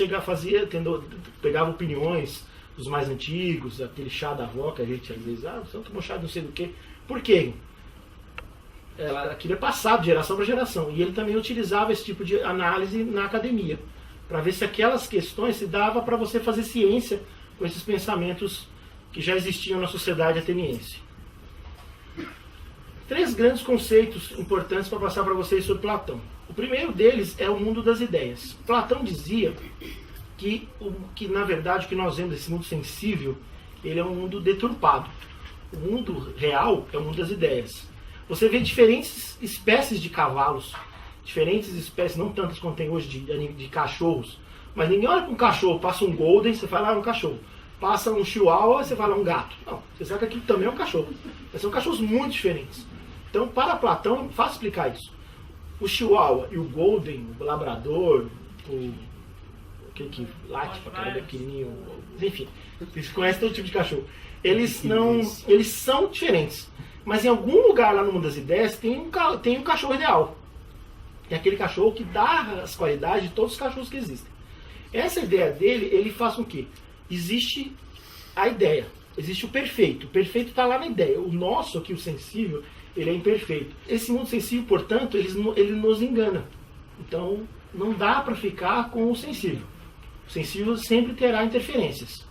pegava opiniões dos mais antigos, aquele chá da avó que a gente às vezes, você tomou chá de não sei do que. Por quê? Aquilo é passado de geração para geração. E ele também utilizava esse tipo de análise na academia, para ver se aquelas questões se dava para você fazer ciência com esses pensamentos que já existiam na sociedade ateniense. 3 grandes conceitos importantes para passar para vocês sobre Platão. O primeiro deles é o mundo das ideias. Platão dizia que na verdade o que nós vemos desse mundo sensível, ele é um mundo deturpado. O mundo real é o mundo das ideias. Você vê diferentes espécies de cavalos, diferentes espécies, não tantas quanto tem hoje de cachorros, mas ninguém olha para um cachorro, passa um golden, você fala, é um cachorro. Passa um chihuahua, você fala, um gato. Não, você sabe que aquilo também é um cachorro. Mas são cachorros muito diferentes. Então, para Platão, é fácil explicar isso. O chihuahua e o golden, o labrador, aquele que late pra caramba, pequenininho, enfim, vocês conhecem todo tipo de cachorro. Eles são diferentes. Mas em algum lugar lá no mundo das ideias tem um cachorro ideal. É aquele cachorro que dá as qualidades de todos os cachorros que existem. Essa ideia dele, ele faz com que existe a ideia, existe o perfeito. O perfeito está lá na ideia. O nosso aqui, o sensível, ele é imperfeito. Esse mundo sensível, portanto, ele nos engana. Então, não dá para ficar com o sensível. O sensível sempre terá interferências.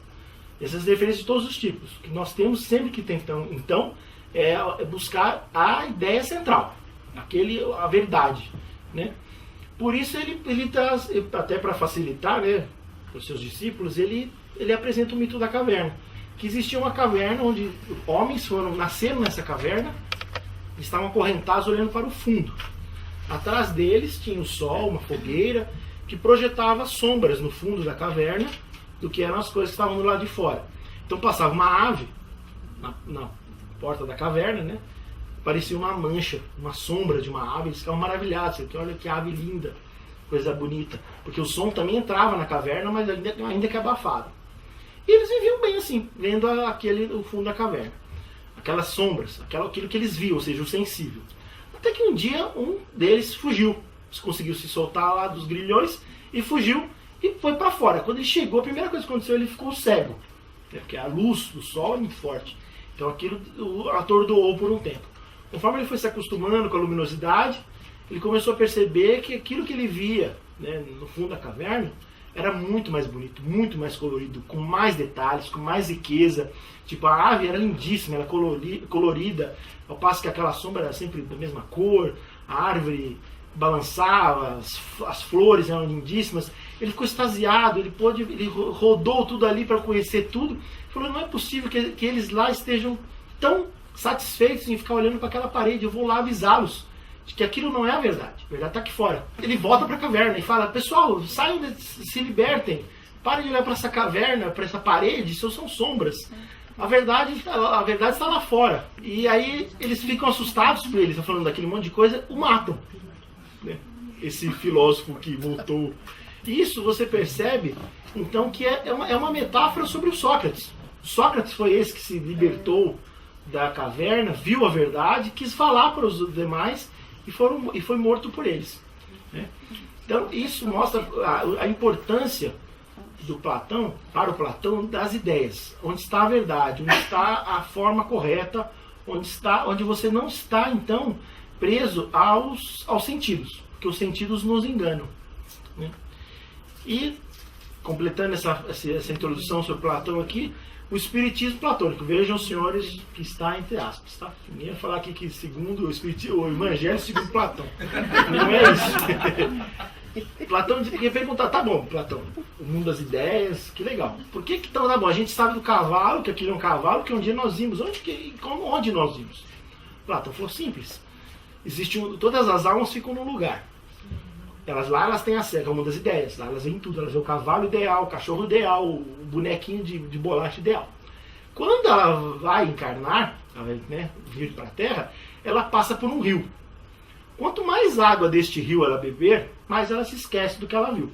Essas interferências de todos os tipos. O que nós temos sempre que tentar, então, é buscar a ideia central, a verdade, né? Por isso ele traz, até para facilitar, né, para os seus discípulos, ele apresenta o mito da caverna. Que existia uma caverna onde homens nasceram nessa caverna, estavam acorrentados olhando para o fundo. Atrás deles tinha o sol, uma fogueira, que projetava sombras no fundo da caverna do que eram as coisas que estavam do lado de fora. Então passava uma ave na porta da caverna, né? Parecia uma mancha, uma sombra de uma ave. Eles ficavam maravilhados. Porque olha que ave linda, coisa bonita. Porque o som também entrava na caverna, mas ainda que abafado. E eles viviam bem assim, vendo o fundo da caverna. Aquelas sombras, aquilo que eles viam, ou seja, o sensível. Até que um dia um deles fugiu. Conseguiu se soltar lá dos grilhões e fugiu e foi para fora. Quando ele chegou, a primeira coisa que aconteceu, ele ficou cego. Porque a luz do sol é muito forte. Então aquilo o atordoou por um tempo. Conforme ele foi se acostumando com a luminosidade, ele começou a perceber que aquilo que ele via, né, no fundo da caverna era muito mais bonito, muito mais colorido, com mais detalhes, com mais riqueza. Tipo, a ave era lindíssima, era colorida, ao passo que aquela sombra era sempre da mesma cor, a árvore balançava, as flores eram lindíssimas. ele ficou extasiado, ele rodou tudo ali para conhecer tudo. Ele falou, não é possível que eles lá estejam tão satisfeitos em ficar olhando para aquela parede, eu vou lá avisá-los de que aquilo não é a verdade está aqui fora. Ele volta para a caverna e fala, pessoal, saiam, se libertem, parem de olhar para essa caverna, para essa parede, isso são sombras. A verdade está lá fora. E aí eles ficam assustados por eles, estão falando daquele monte de coisa, o matam. Né? Esse filósofo que voltou. Isso você percebe, então, que é uma metáfora sobre o Sócrates. Sócrates foi esse que se libertou da caverna, viu a verdade, quis falar para os demais e foi morto por eles. Né? Então isso mostra a importância do Platão, para o Platão, das ideias. Onde está a verdade, onde está a forma correta, onde você não está, então, preso aos sentidos, porque os sentidos nos enganam. Né? E, completando essa introdução sobre Platão aqui, o espiritismo platônico, vejam, senhores, que está entre aspas, tá? Ninguém ia falar aqui que segundo o evangelho segundo Platão. Não é isso. Platão ia perguntar, tá bom, Platão, o mundo das ideias, que legal. Por que então, tá bom, a gente sabe do cavalo, que aquilo é um cavalo, que um dia nós vimos. Onde nós vimos? Platão falou, simples. Todas as almas ficam num lugar. Elas têm acesso ao mundo das ideias, lá elas veem tudo, elas veem o cavalo ideal, o cachorro ideal, o bonequinho de bolacha ideal. Quando ela vai encarnar, ela vai, né, vir para a Terra, ela passa por um rio. Quanto mais água deste rio ela beber, mais ela se esquece do que ela viu.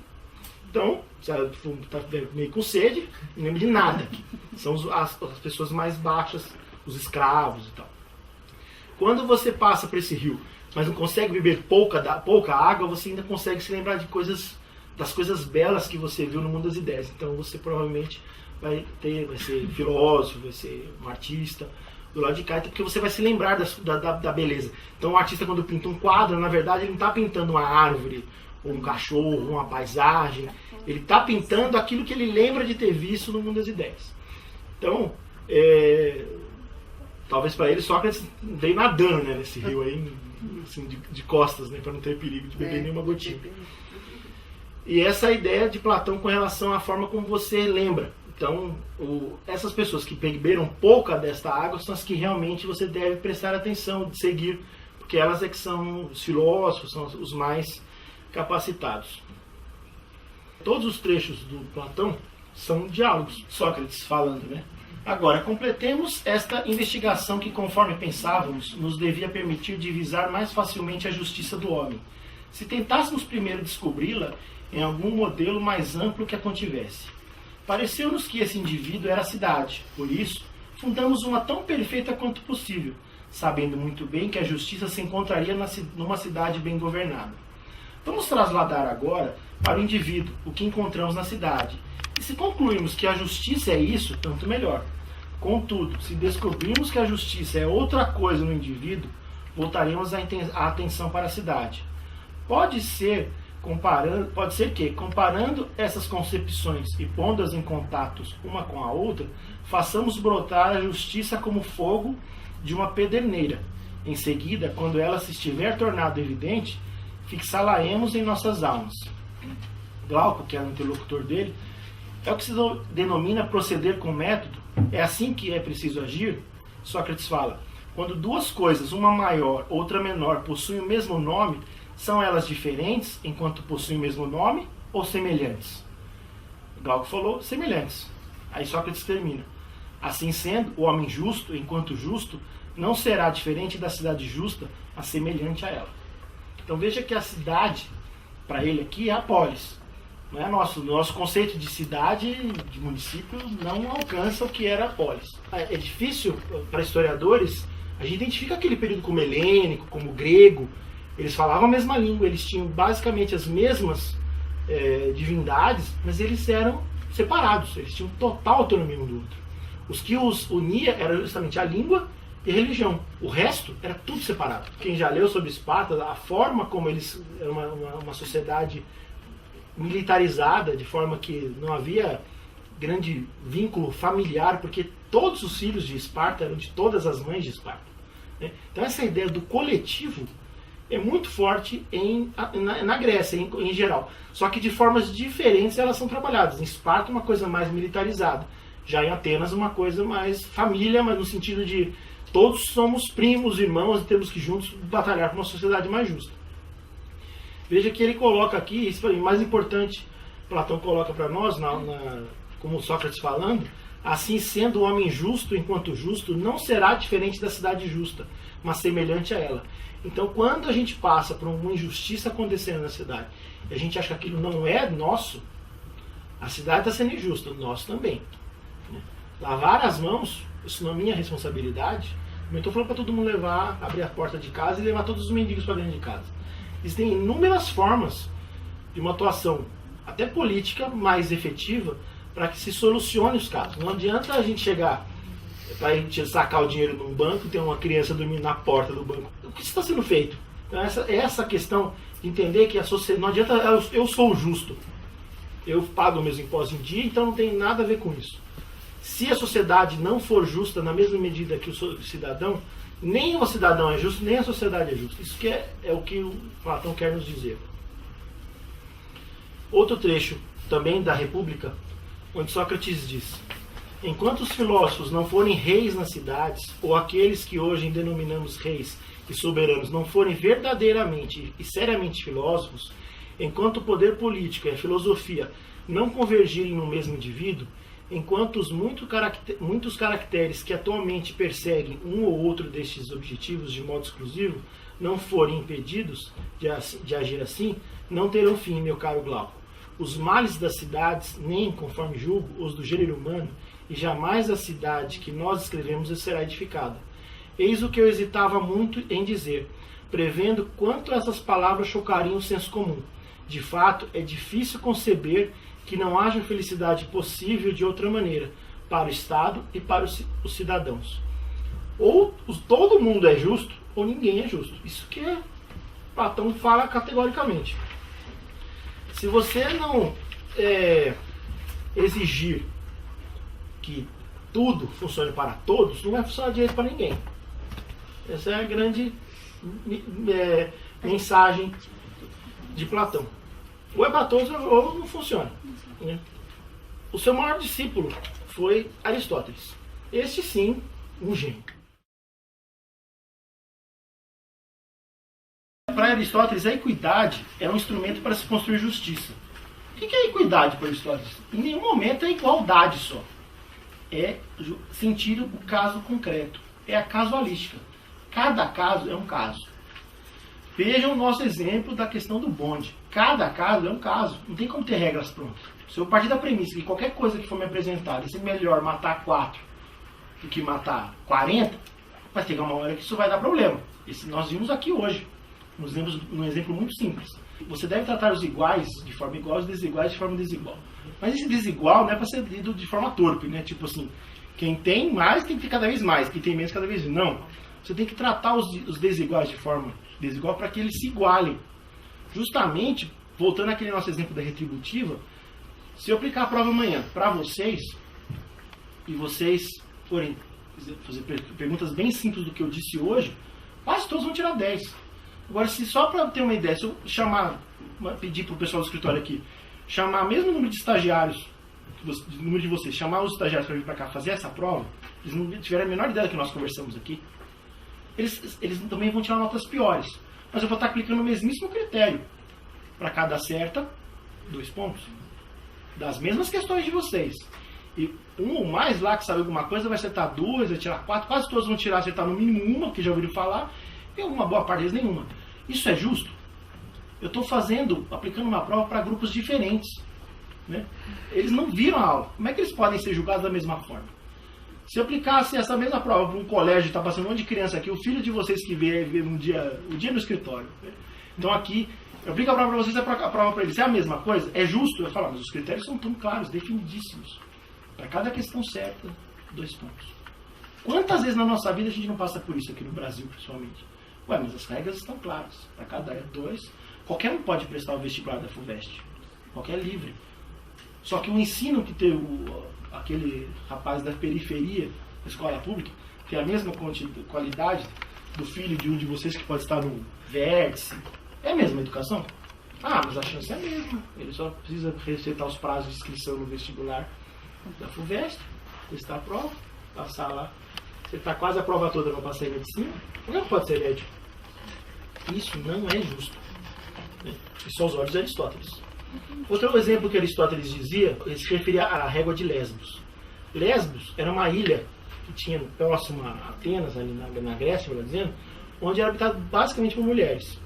Então, se ela está meio com sede, não lembra de nada. São as pessoas mais baixas, os escravos e tal. Quando você passa por esse rio, mas não consegue beber pouca água, você ainda consegue se lembrar das coisas belas que você viu no mundo das ideias. Então você provavelmente vai ser filósofo, vai ser um artista do lado de cá, porque você vai se lembrar da beleza. Então o artista, quando pinta um quadro, na verdade ele não está pintando uma árvore, ou um cachorro, ou uma paisagem, ele está pintando aquilo que ele lembra de ter visto no mundo das ideias. Então, talvez para ele Sócrates veio nadando, né, nesse rio aí, assim, de costas, né, para não ter perigo de beber nenhuma gotinha. E essa é a ideia de Platão com relação à forma como você lembra. Então, essas pessoas que beberam pouca desta água são as que realmente você deve prestar atenção, de seguir, porque elas é que são os filósofos, são os mais capacitados. Todos os trechos do Platão são diálogos, Sócrates falando, né? Agora, completemos esta investigação que, conforme pensávamos, nos devia permitir divisar mais facilmente a justiça do homem. Se tentássemos primeiro descobri-la em algum modelo mais amplo que a contivesse. Pareceu-nos que esse indivíduo era a cidade, por isso, fundamos uma tão perfeita quanto possível, sabendo muito bem que a justiça se encontraria numa cidade bem governada. Vamos trasladar agora para o indivíduo o que encontramos na cidade. E se concluirmos que a justiça é isso, tanto melhor. Contudo, se descobrirmos que a justiça é outra coisa no indivíduo, voltaremos a atenção para a cidade. Pode ser que, comparando essas concepções e pondo-as em contatos uma com a outra, façamos brotar a justiça como fogo de uma pederneira. Em seguida, quando ela se estiver tornado evidente, fixá-la-emos em nossas almas. Glauco, que era o interlocutor dele, é o que se denomina proceder com método. É assim que é preciso agir? Sócrates fala, quando duas coisas, uma maior, outra menor, possuem o mesmo nome, são elas diferentes enquanto possuem o mesmo nome ou semelhantes? Glauco falou, semelhantes. Aí Sócrates termina. Assim sendo, o homem justo, enquanto justo, não será diferente da cidade justa, mas semelhante a ela. Então veja que a cidade, para ele aqui, é a polis. Não é nosso conceito de cidade, de município, não alcança o que era a polis. É difícil para historiadores, a gente identifica aquele período como helênico, como grego. Eles falavam a mesma língua, eles tinham basicamente as mesmas divindades, mas eles eram separados, eles tinham total autonomia um do outro. Os que os unia era justamente a língua e a religião. O resto era tudo separado. Quem já leu sobre Esparta, a forma como eles eram uma sociedade militarizada, de forma que não havia grande vínculo familiar, porque todos os filhos de Esparta eram de todas as mães de Esparta. Né? Então essa ideia do coletivo é muito forte na Grécia, em geral. Só que de formas diferentes elas são trabalhadas. Em Esparta, uma coisa mais militarizada. Já em Atenas, uma coisa mais família, mas no sentido de todos somos primos, irmãos, e temos que juntos batalhar por uma sociedade mais justa. Veja que ele coloca aqui, isso é o mais importante, Platão coloca para nós, como Sócrates falando, assim sendo o homem justo enquanto justo, não será diferente da cidade justa, mas semelhante a ela. Então, quando a gente passa por uma injustiça acontecendo na cidade, e a gente acha que aquilo não é nosso, a cidade está sendo injusta, nós também. Lavar as mãos, isso não é minha responsabilidade. Eu estou falando para todo mundo abrir a porta de casa e levar todos os mendigos para dentro de casa. Existem inúmeras formas de uma atuação, até política, mais efetiva, para que se solucione os casos. Não adianta a gente chegar para sacar o dinheiro num banco e ter uma criança dormindo na porta do banco. O que está sendo feito? Então, essa questão de entender que a sociedade... Não adianta eu sou justo. Eu pago meus impostos em dia, então não tem nada a ver com isso. Se a sociedade não for justa na mesma medida que o cidadão, nem o cidadão é justo, nem a sociedade é justa. Isso que é o que o Platão quer nos dizer. Outro trecho, também da República, onde Sócrates diz: enquanto os filósofos não forem reis nas cidades, ou aqueles que hoje denominamos reis e soberanos não forem verdadeiramente e seriamente filósofos, enquanto o poder político e a filosofia não convergirem no mesmo indivíduo, enquanto os muitos caracteres que atualmente perseguem um ou outro destes objetivos de modo exclusivo não forem impedidos de agir assim, não terão fim, meu caro Glauco. Os males das cidades, nem, conforme julgo, os do gênero humano, e jamais a cidade que nós escrevemos será edificada. Eis o que eu hesitava muito em dizer, prevendo quanto essas palavras chocariam o senso comum. De fato, é difícil conceber que não haja felicidade possível de outra maneira, para o Estado e para os cidadãos. Ou todo mundo é justo, ou ninguém é justo. Isso que Platão fala categoricamente. Se você não exigir que tudo funcione para todos, não vai funcionar direito para ninguém. Essa é a grande mensagem de Platão. Ou é para todos ou não funciona. Né? O seu maior discípulo foi Aristóteles. Este sim, um gênio. Para Aristóteles, a equidade é um instrumento para se construir justiça. O que é equidade para Aristóteles? Em nenhum momento é igualdade só. É sentir o caso concreto. É a casualística. Cada caso é um caso. Vejam o nosso exemplo da questão do bonde. Cada caso é um caso. Não tem como ter regras prontas. Se eu partir da premissa que qualquer coisa que for me apresentada é melhor matar 4 do que matar 40, vai ter uma hora que isso vai dar problema. Nós vimos aqui hoje. Num exemplo muito simples. Você deve tratar os iguais de forma igual e os desiguais de forma desigual. Mas esse desigual não é para ser lido de forma torpe, né? Tipo assim, quem tem mais tem que ter cada vez mais, quem tem menos cada vez menos. Não. Você tem que tratar os desiguais de forma desigual para que eles se igualem. Justamente, voltando àquele nosso exemplo da retributiva, se eu aplicar a prova amanhã para vocês, e vocês forem fazer perguntas bem simples do que eu disse hoje, quase todos vão tirar 10. Agora, se só para ter uma ideia, se eu pedir para o pessoal do escritório aqui, chamar o mesmo número de estagiários, número de vocês, chamar os estagiários para vir para cá fazer essa prova, eles não tiverem a menor ideia do que nós conversamos aqui, eles também vão tirar notas piores. Mas eu vou estar aplicando o mesmíssimo critério. Para cada acerta, 2 pontos. Das mesmas questões de vocês. E um ou mais lá que sabe alguma coisa vai acertar 2, vai tirar 4, quase todos vão acertar no mínimo 1, que já ouviram falar, e uma boa parte deles nenhuma. Isso é justo? Eu estou aplicando uma prova para grupos diferentes. Né? Eles não viram a aula. Como é que eles podem ser julgados da mesma forma? Se eu aplicasse essa mesma prova para um colégio, está passando um monte de criança aqui, o filho de vocês que vê o dia no escritório. Né? Então aqui, eu aplico a prova para vocês, a prova para eles. É a mesma coisa? É justo? Eu falo, mas os critérios são tão claros, definidíssimos. Para cada questão certa, 2 pontos. Quantas vezes na nossa vida a gente não passa por isso aqui no Brasil, principalmente? Ué, mas as regras estão claras. Para cada 2, qualquer um pode prestar o vestibular da FUVEST. Qualquer livre. Só que o ensino que teve aquele rapaz da periferia da escola pública tem a mesma qualidade do filho de um de vocês que pode estar no vértice. É a mesma educação? Ah, mas a chance é a mesma. Ele só precisa respeitar os prazos de inscrição no vestibular da FUVEST, testar a prova, passar lá. Você está quase a prova toda para passar em medicina. Não pode ser médico. Isso não é justo. Isso aos olhos de Aristóteles. Outro exemplo que Aristóteles dizia, ele se referia à régua de Lesbos. Lesbos era uma ilha que tinha próximo a Atenas, ali na Grécia, melhor dizendo, onde era habitado basicamente por mulheres.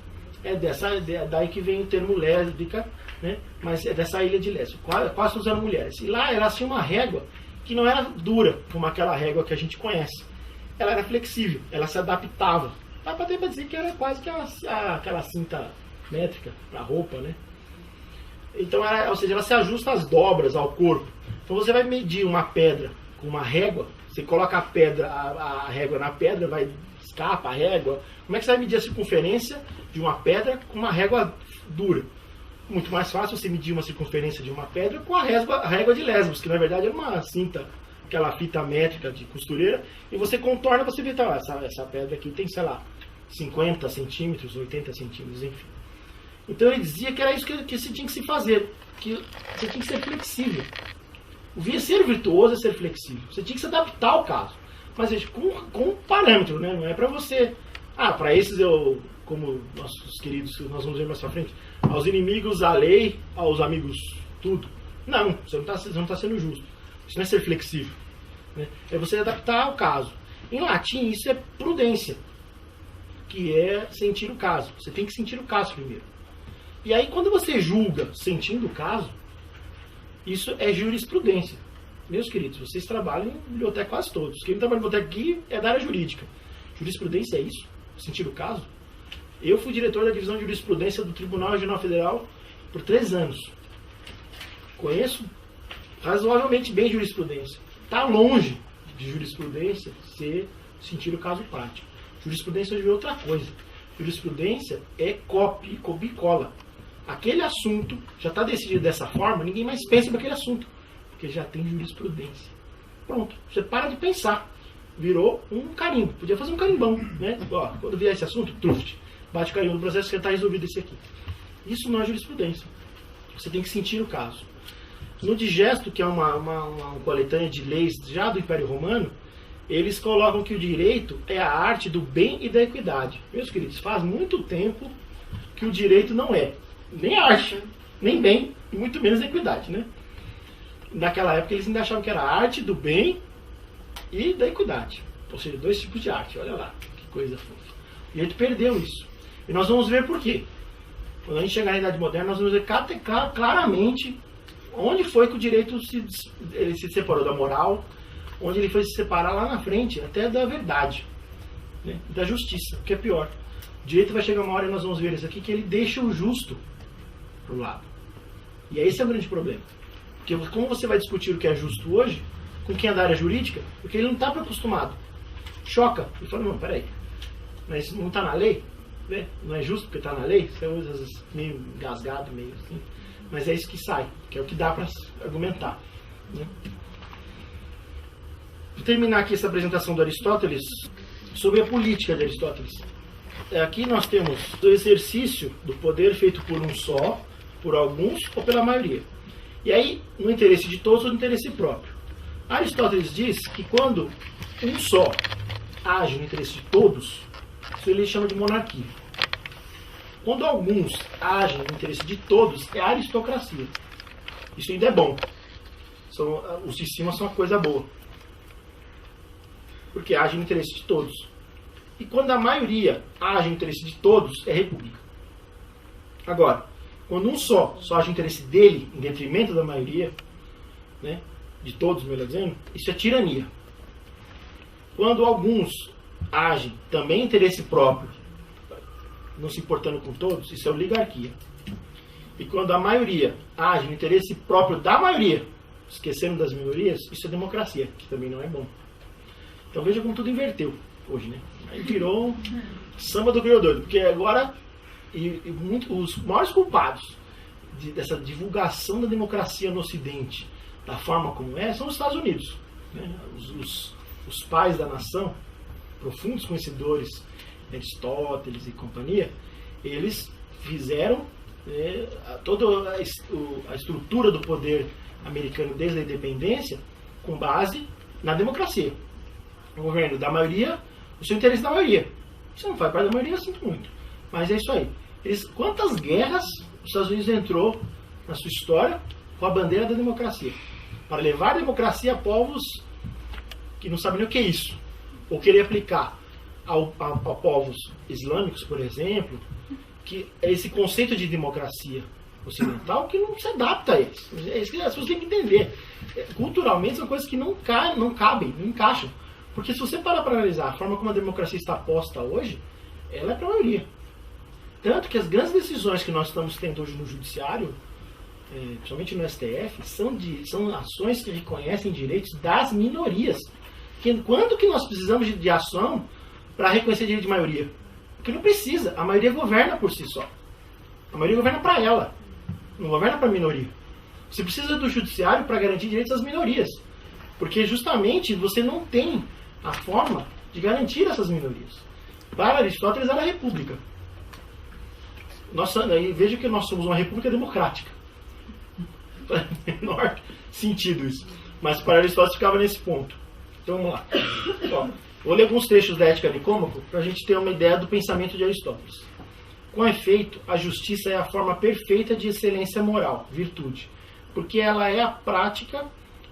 Daí que vem o termo lésbica, né? Mas é dessa ilha de Lesbos. Quase todas eram mulheres. E lá elas tinham uma régua que não era dura, como aquela régua que a gente conhece. Ela era flexível, ela se adaptava. Dá para dizer que era quase que aquela cinta métrica para roupa, né? Então, ou seja, ela se ajusta às dobras, ao corpo. Então você vai medir uma pedra com uma régua, você coloca a régua na pedra, escapa a régua. Como é que você vai medir a circunferência de uma pedra com uma régua dura? Muito mais fácil você medir uma circunferência de uma pedra com a régua de Lesbos, que na verdade é uma cinta, aquela fita métrica de costureira, e você contorna, você vê, tá, essa pedra aqui tem, sei lá, 50 centímetros, 80 centímetros, enfim. Então ele dizia que era isso que se tinha que se fazer, que você tinha que ser flexível. Ser virtuoso é ser flexível. Você tinha que se adaptar ao caso. Mas gente, com parâmetro, né? Não é para você... para esses como nossos queridos, nós vamos ver mais pra frente, aos inimigos a lei, aos amigos tudo. Não, você não está sendo justo. Isso não é ser flexível. Né? É você adaptar ao caso. Em latim, isso é prudência, que é sentir o caso. Você tem que sentir o caso primeiro. E aí, quando você julga sentindo o caso, isso é jurisprudência. Meus queridos, vocês trabalham em biblioteca quase todos. Quem trabalha em biblioteca aqui é da área jurídica. Jurisprudência é isso? Sentir o caso? Eu fui diretor da divisão de jurisprudência do Tribunal Regional Federal por 3 anos. Conheço razoavelmente bem jurisprudência. Está longe de jurisprudência ser sentir o caso prático. Jurisprudência é outra coisa. Jurisprudência é copia e cola. Aquele assunto já está decidido dessa forma, ninguém mais pensa naquele assunto, porque já tem jurisprudência. Pronto, você para de pensar. Virou um carimbo. Podia fazer um carimbão, né? Ó, quando vier esse assunto, truft, bate o carimbo no processo que está resolvido esse aqui. Isso não é jurisprudência. Você tem que sentir o caso. No Digesto, que é uma coletânea de leis já do Império Romano, eles colocam que o direito é a arte do bem e da equidade. Meus queridos, faz muito tempo que o direito não é nem arte, nem bem, e muito menos equidade, né? Naquela época eles ainda achavam que era a arte do bem e da equidade. Ou seja, 2 tipos de arte, olha lá, que coisa fofa. E a gente perdeu isso. E nós vamos ver por quê. Quando a gente chegar na Idade Moderna, nós vamos ver claramente onde foi que o direito ele se separou da moral, onde ele foi se separar lá na frente, até da verdade, né? Da justiça, o que é pior. O direito vai chegar uma hora, e nós vamos ver isso aqui, que ele deixa o justo pro lado. E esse é o grande problema. Porque como você vai discutir o que é justo hoje, com quem é da área jurídica, porque ele não está acostumado. Choca. Ele fala, não, peraí, mas não está na lei? Né? Não é justo porque está na lei? Você usa às vezes meio engasgado, meio assim. Mas é isso que sai, que é o que dá para argumentar. Né? Vou terminar aqui essa apresentação do Aristóteles sobre a política de Aristóteles. Aqui nós temos o exercício do poder feito por um só, por alguns ou pela maioria. E aí, no interesse de todos ou no interesse próprio. Aristóteles diz que quando um só age no interesse de todos, isso ele chama de monarquia. Quando alguns agem no interesse de todos, é aristocracia. Isso ainda é bom. Os de cima são uma coisa boa. Porque agem no interesse de todos. E quando a maioria age no interesse de todos, é república. Agora, quando um só age no interesse dele, em detrimento da maioria, né, de todos, melhor dizendo, isso é tirania. Quando alguns agem também em interesse próprio, não se importando com todos, isso é oligarquia. E quando a maioria age no interesse próprio da maioria, esquecendo das minorias, isso é democracia, que também não é bom. Então veja como tudo inverteu hoje, né? Aí virou samba do crioulo doido, porque agora os maiores culpados dessa divulgação da democracia no Ocidente, da forma como é, são os Estados Unidos. Né? Os pais da nação, profundos conhecedores Aristóteles e companhia, eles fizeram toda a estrutura do poder americano desde a independência com base na democracia. O governo da maioria, o seu interesse da maioria. Você não faz parte da maioria, eu sinto muito. Mas é isso aí. Quantas guerras os Estados Unidos entrou na sua história com a bandeira da democracia? Para levar a democracia a povos que não sabem nem o que é isso. Ou querer aplicar a povos islâmicos, por exemplo, que é esse conceito de democracia ocidental que não se adapta a eles. É isso que as pessoas têm que entender. Culturalmente são coisas que não cabem, não encaixam. Porque se você parar para analisar a forma como a democracia está posta hoje, ela é para a maioria. Tanto que as grandes decisões que nós estamos tendo hoje no judiciário, principalmente no STF, são ações que reconhecem direitos das minorias. Quando que nós precisamos de ação para reconhecer direito de maioria? Porque não precisa. A maioria governa por si só. A maioria governa para ela. Não governa para a minoria. Você precisa do judiciário para garantir direitos às minorias. Porque justamente você não tem a forma de garantir essas minorias. Para Aristóteles era a república. Veja que nós somos uma república democrática. Faz o menor sentido isso. Mas para Aristóteles ficava nesse ponto. Então vamos lá. Ó, vou ler alguns trechos da Ética Nicômaco para a gente ter uma ideia do pensamento de Aristóteles. Com efeito, a justiça é a forma perfeita de excelência moral, virtude, porque ela é a prática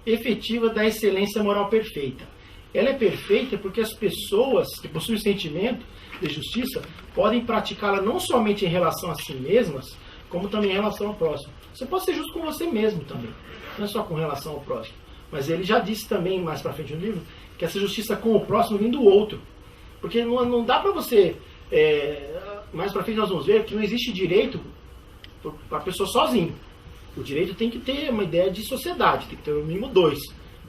efetiva da excelência moral perfeita. Ela é perfeita porque as pessoas que possuem o sentimento de justiça podem praticá-la não somente em relação a si mesmas, como também em relação ao próximo. Você pode ser justo com você mesmo também, não é só com relação ao próximo. Mas ele já disse também, mais para frente no livro, que essa justiça com o próximo vem do outro. Porque não dá para você... mais para frente nós vamos ver que não existe direito para a pessoa sozinho. O direito tem que ter uma ideia de sociedade, tem que ter no mínimo 2,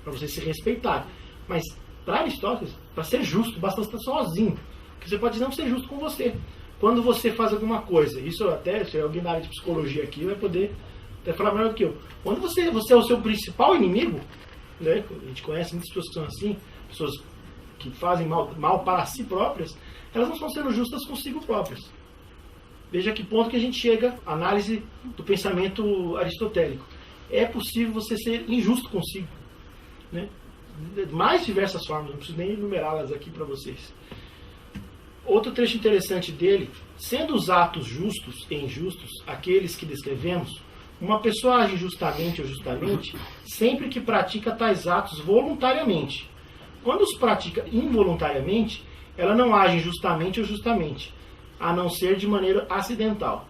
para você se respeitar. Mas para Aristóteles, para ser justo, basta estar sozinho. Porque você pode não ser justo com você. Quando você faz alguma coisa, isso até, se alguém da área de psicologia aqui vai poder até falar melhor do que eu. Quando você é o seu principal inimigo, né, a gente conhece muitas pessoas que são assim, pessoas que fazem mal para si próprias, elas não estão sendo justas consigo próprias. Veja que ponto que a gente chega, análise do pensamento aristotélico. É possível você ser injusto consigo, né? De mais diversas formas, não preciso nem enumerá-las aqui para vocês. Outro trecho interessante dele: sendo os atos justos e injustos aqueles que descrevemos, uma pessoa age justamente ou justamente sempre que pratica tais atos voluntariamente. Quando os pratica involuntariamente, ela não age justamente ou justamente, a não ser de maneira acidental.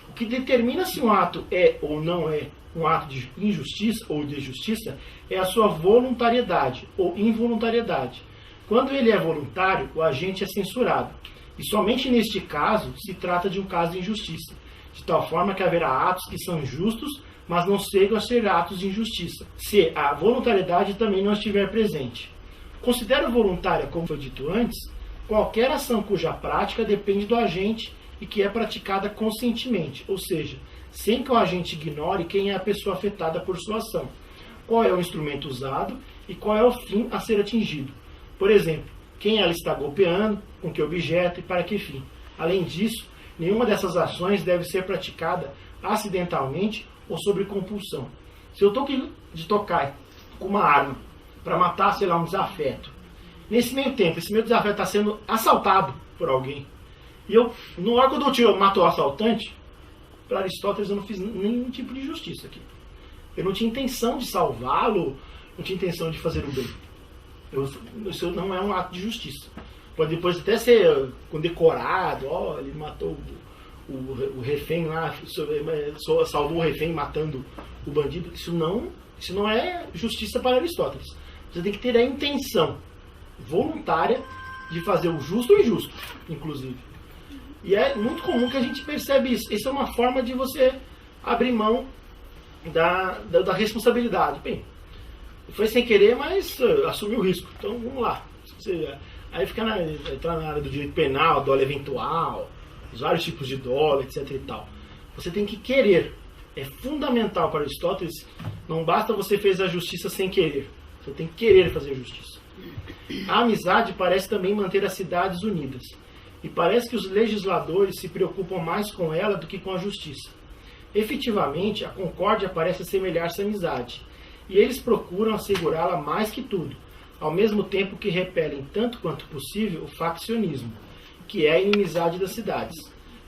O que determina se um ato é ou não é um ato de injustiça ou de justiça é a sua voluntariedade ou involuntariedade. Quando ele é voluntário, o agente é censurado. E somente neste caso se trata de um caso de injustiça, de tal forma que haverá atos que são justos, mas não chegam a ser atos de injustiça, se a voluntariedade também não estiver presente. Considero voluntária, como foi dito antes, qualquer ação cuja prática depende do agente e que é praticada conscientemente, ou seja, sem que o agente ignore quem é a pessoa afetada por sua ação, qual é o instrumento usado e qual é o fim a ser atingido. Por exemplo, quem ela está golpeando, com que objeto e para que fim. Além disso, nenhuma dessas ações deve ser praticada acidentalmente ou sob compulsão. Se eu estou de tocar com uma arma para matar, sei lá, um desafeto, nesse meio tempo, esse meu desafeto está sendo assaltado por alguém, e eu, no hora que eu dou tiro, eu mato o assaltante, para Aristóteles eu não fiz nenhum tipo de justiça aqui. Eu não tinha intenção de salvá-lo, não tinha intenção de fazer o bem. Isso não é um ato de justiça. Pode depois até ser condecorado, ó, ele matou o refém lá, salvou o refém matando o bandido. Isso não é justiça para Aristóteles. Você tem que ter a intenção voluntária de fazer o justo e o injusto, inclusive. E é muito comum que a gente percebe isso. Isso é uma forma de você abrir mão da responsabilidade. Bem, foi sem querer, mas assumiu o risco. Então vamos lá. Aí entrar na área do direito penal, dolo eventual, os vários tipos de dolo, etc e tal. Você tem que querer. É fundamental para Aristóteles. Não basta você fazer a justiça sem querer. Você tem que querer fazer a justiça. A amizade parece também manter as cidades unidas. e parece que os legisladores se preocupam mais com ela do que com a justiça. Efetivamente, a concórdia parece assemelhar-se à amizade, e eles procuram assegurá-la mais que tudo, ao mesmo tempo que repelem tanto quanto possível o faccionismo, que é a inimizade das cidades.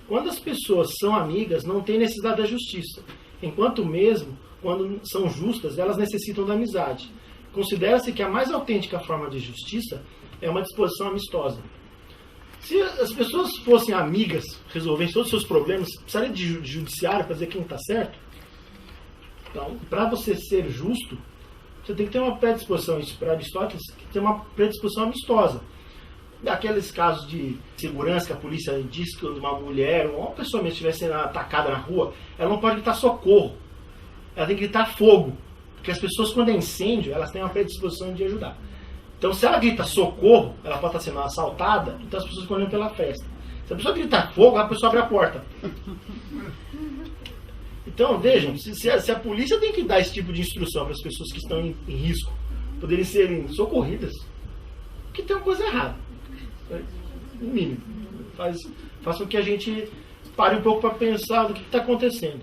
Quando as pessoas são amigas, não têm necessidade da justiça, enquanto mesmo quando são justas, elas necessitam da amizade. Considera-se que a mais autêntica forma de justiça é uma disposição amistosa. Se as pessoas fossem amigas, resolvessem todos os seus problemas, precisaria de judiciário para dizer quem está certo? Então, para você ser justo, você tem que ter uma predisposição, isso para Aristóteles, tem que ter uma predisposição amistosa. Aqueles casos de segurança que a polícia diz que uma mulher ou uma pessoa mesmo estiver sendo atacada na rua, ela não pode gritar socorro, ela tem que gritar fogo, porque as pessoas, quando é incêndio, elas têm uma predisposição de ajudar. Então, se ela grita socorro, ela pode estar sendo assaltada, então as pessoas ficam olhando pela festa. Se a pessoa gritar fogo, a pessoa abre a porta. Então, vejam, se a polícia tem que dar esse tipo de instrução para as pessoas que estão em risco poderem serem socorridas, que tem uma coisa errada. No mínimo. Faz com que a gente pare um pouco para pensar no que está acontecendo.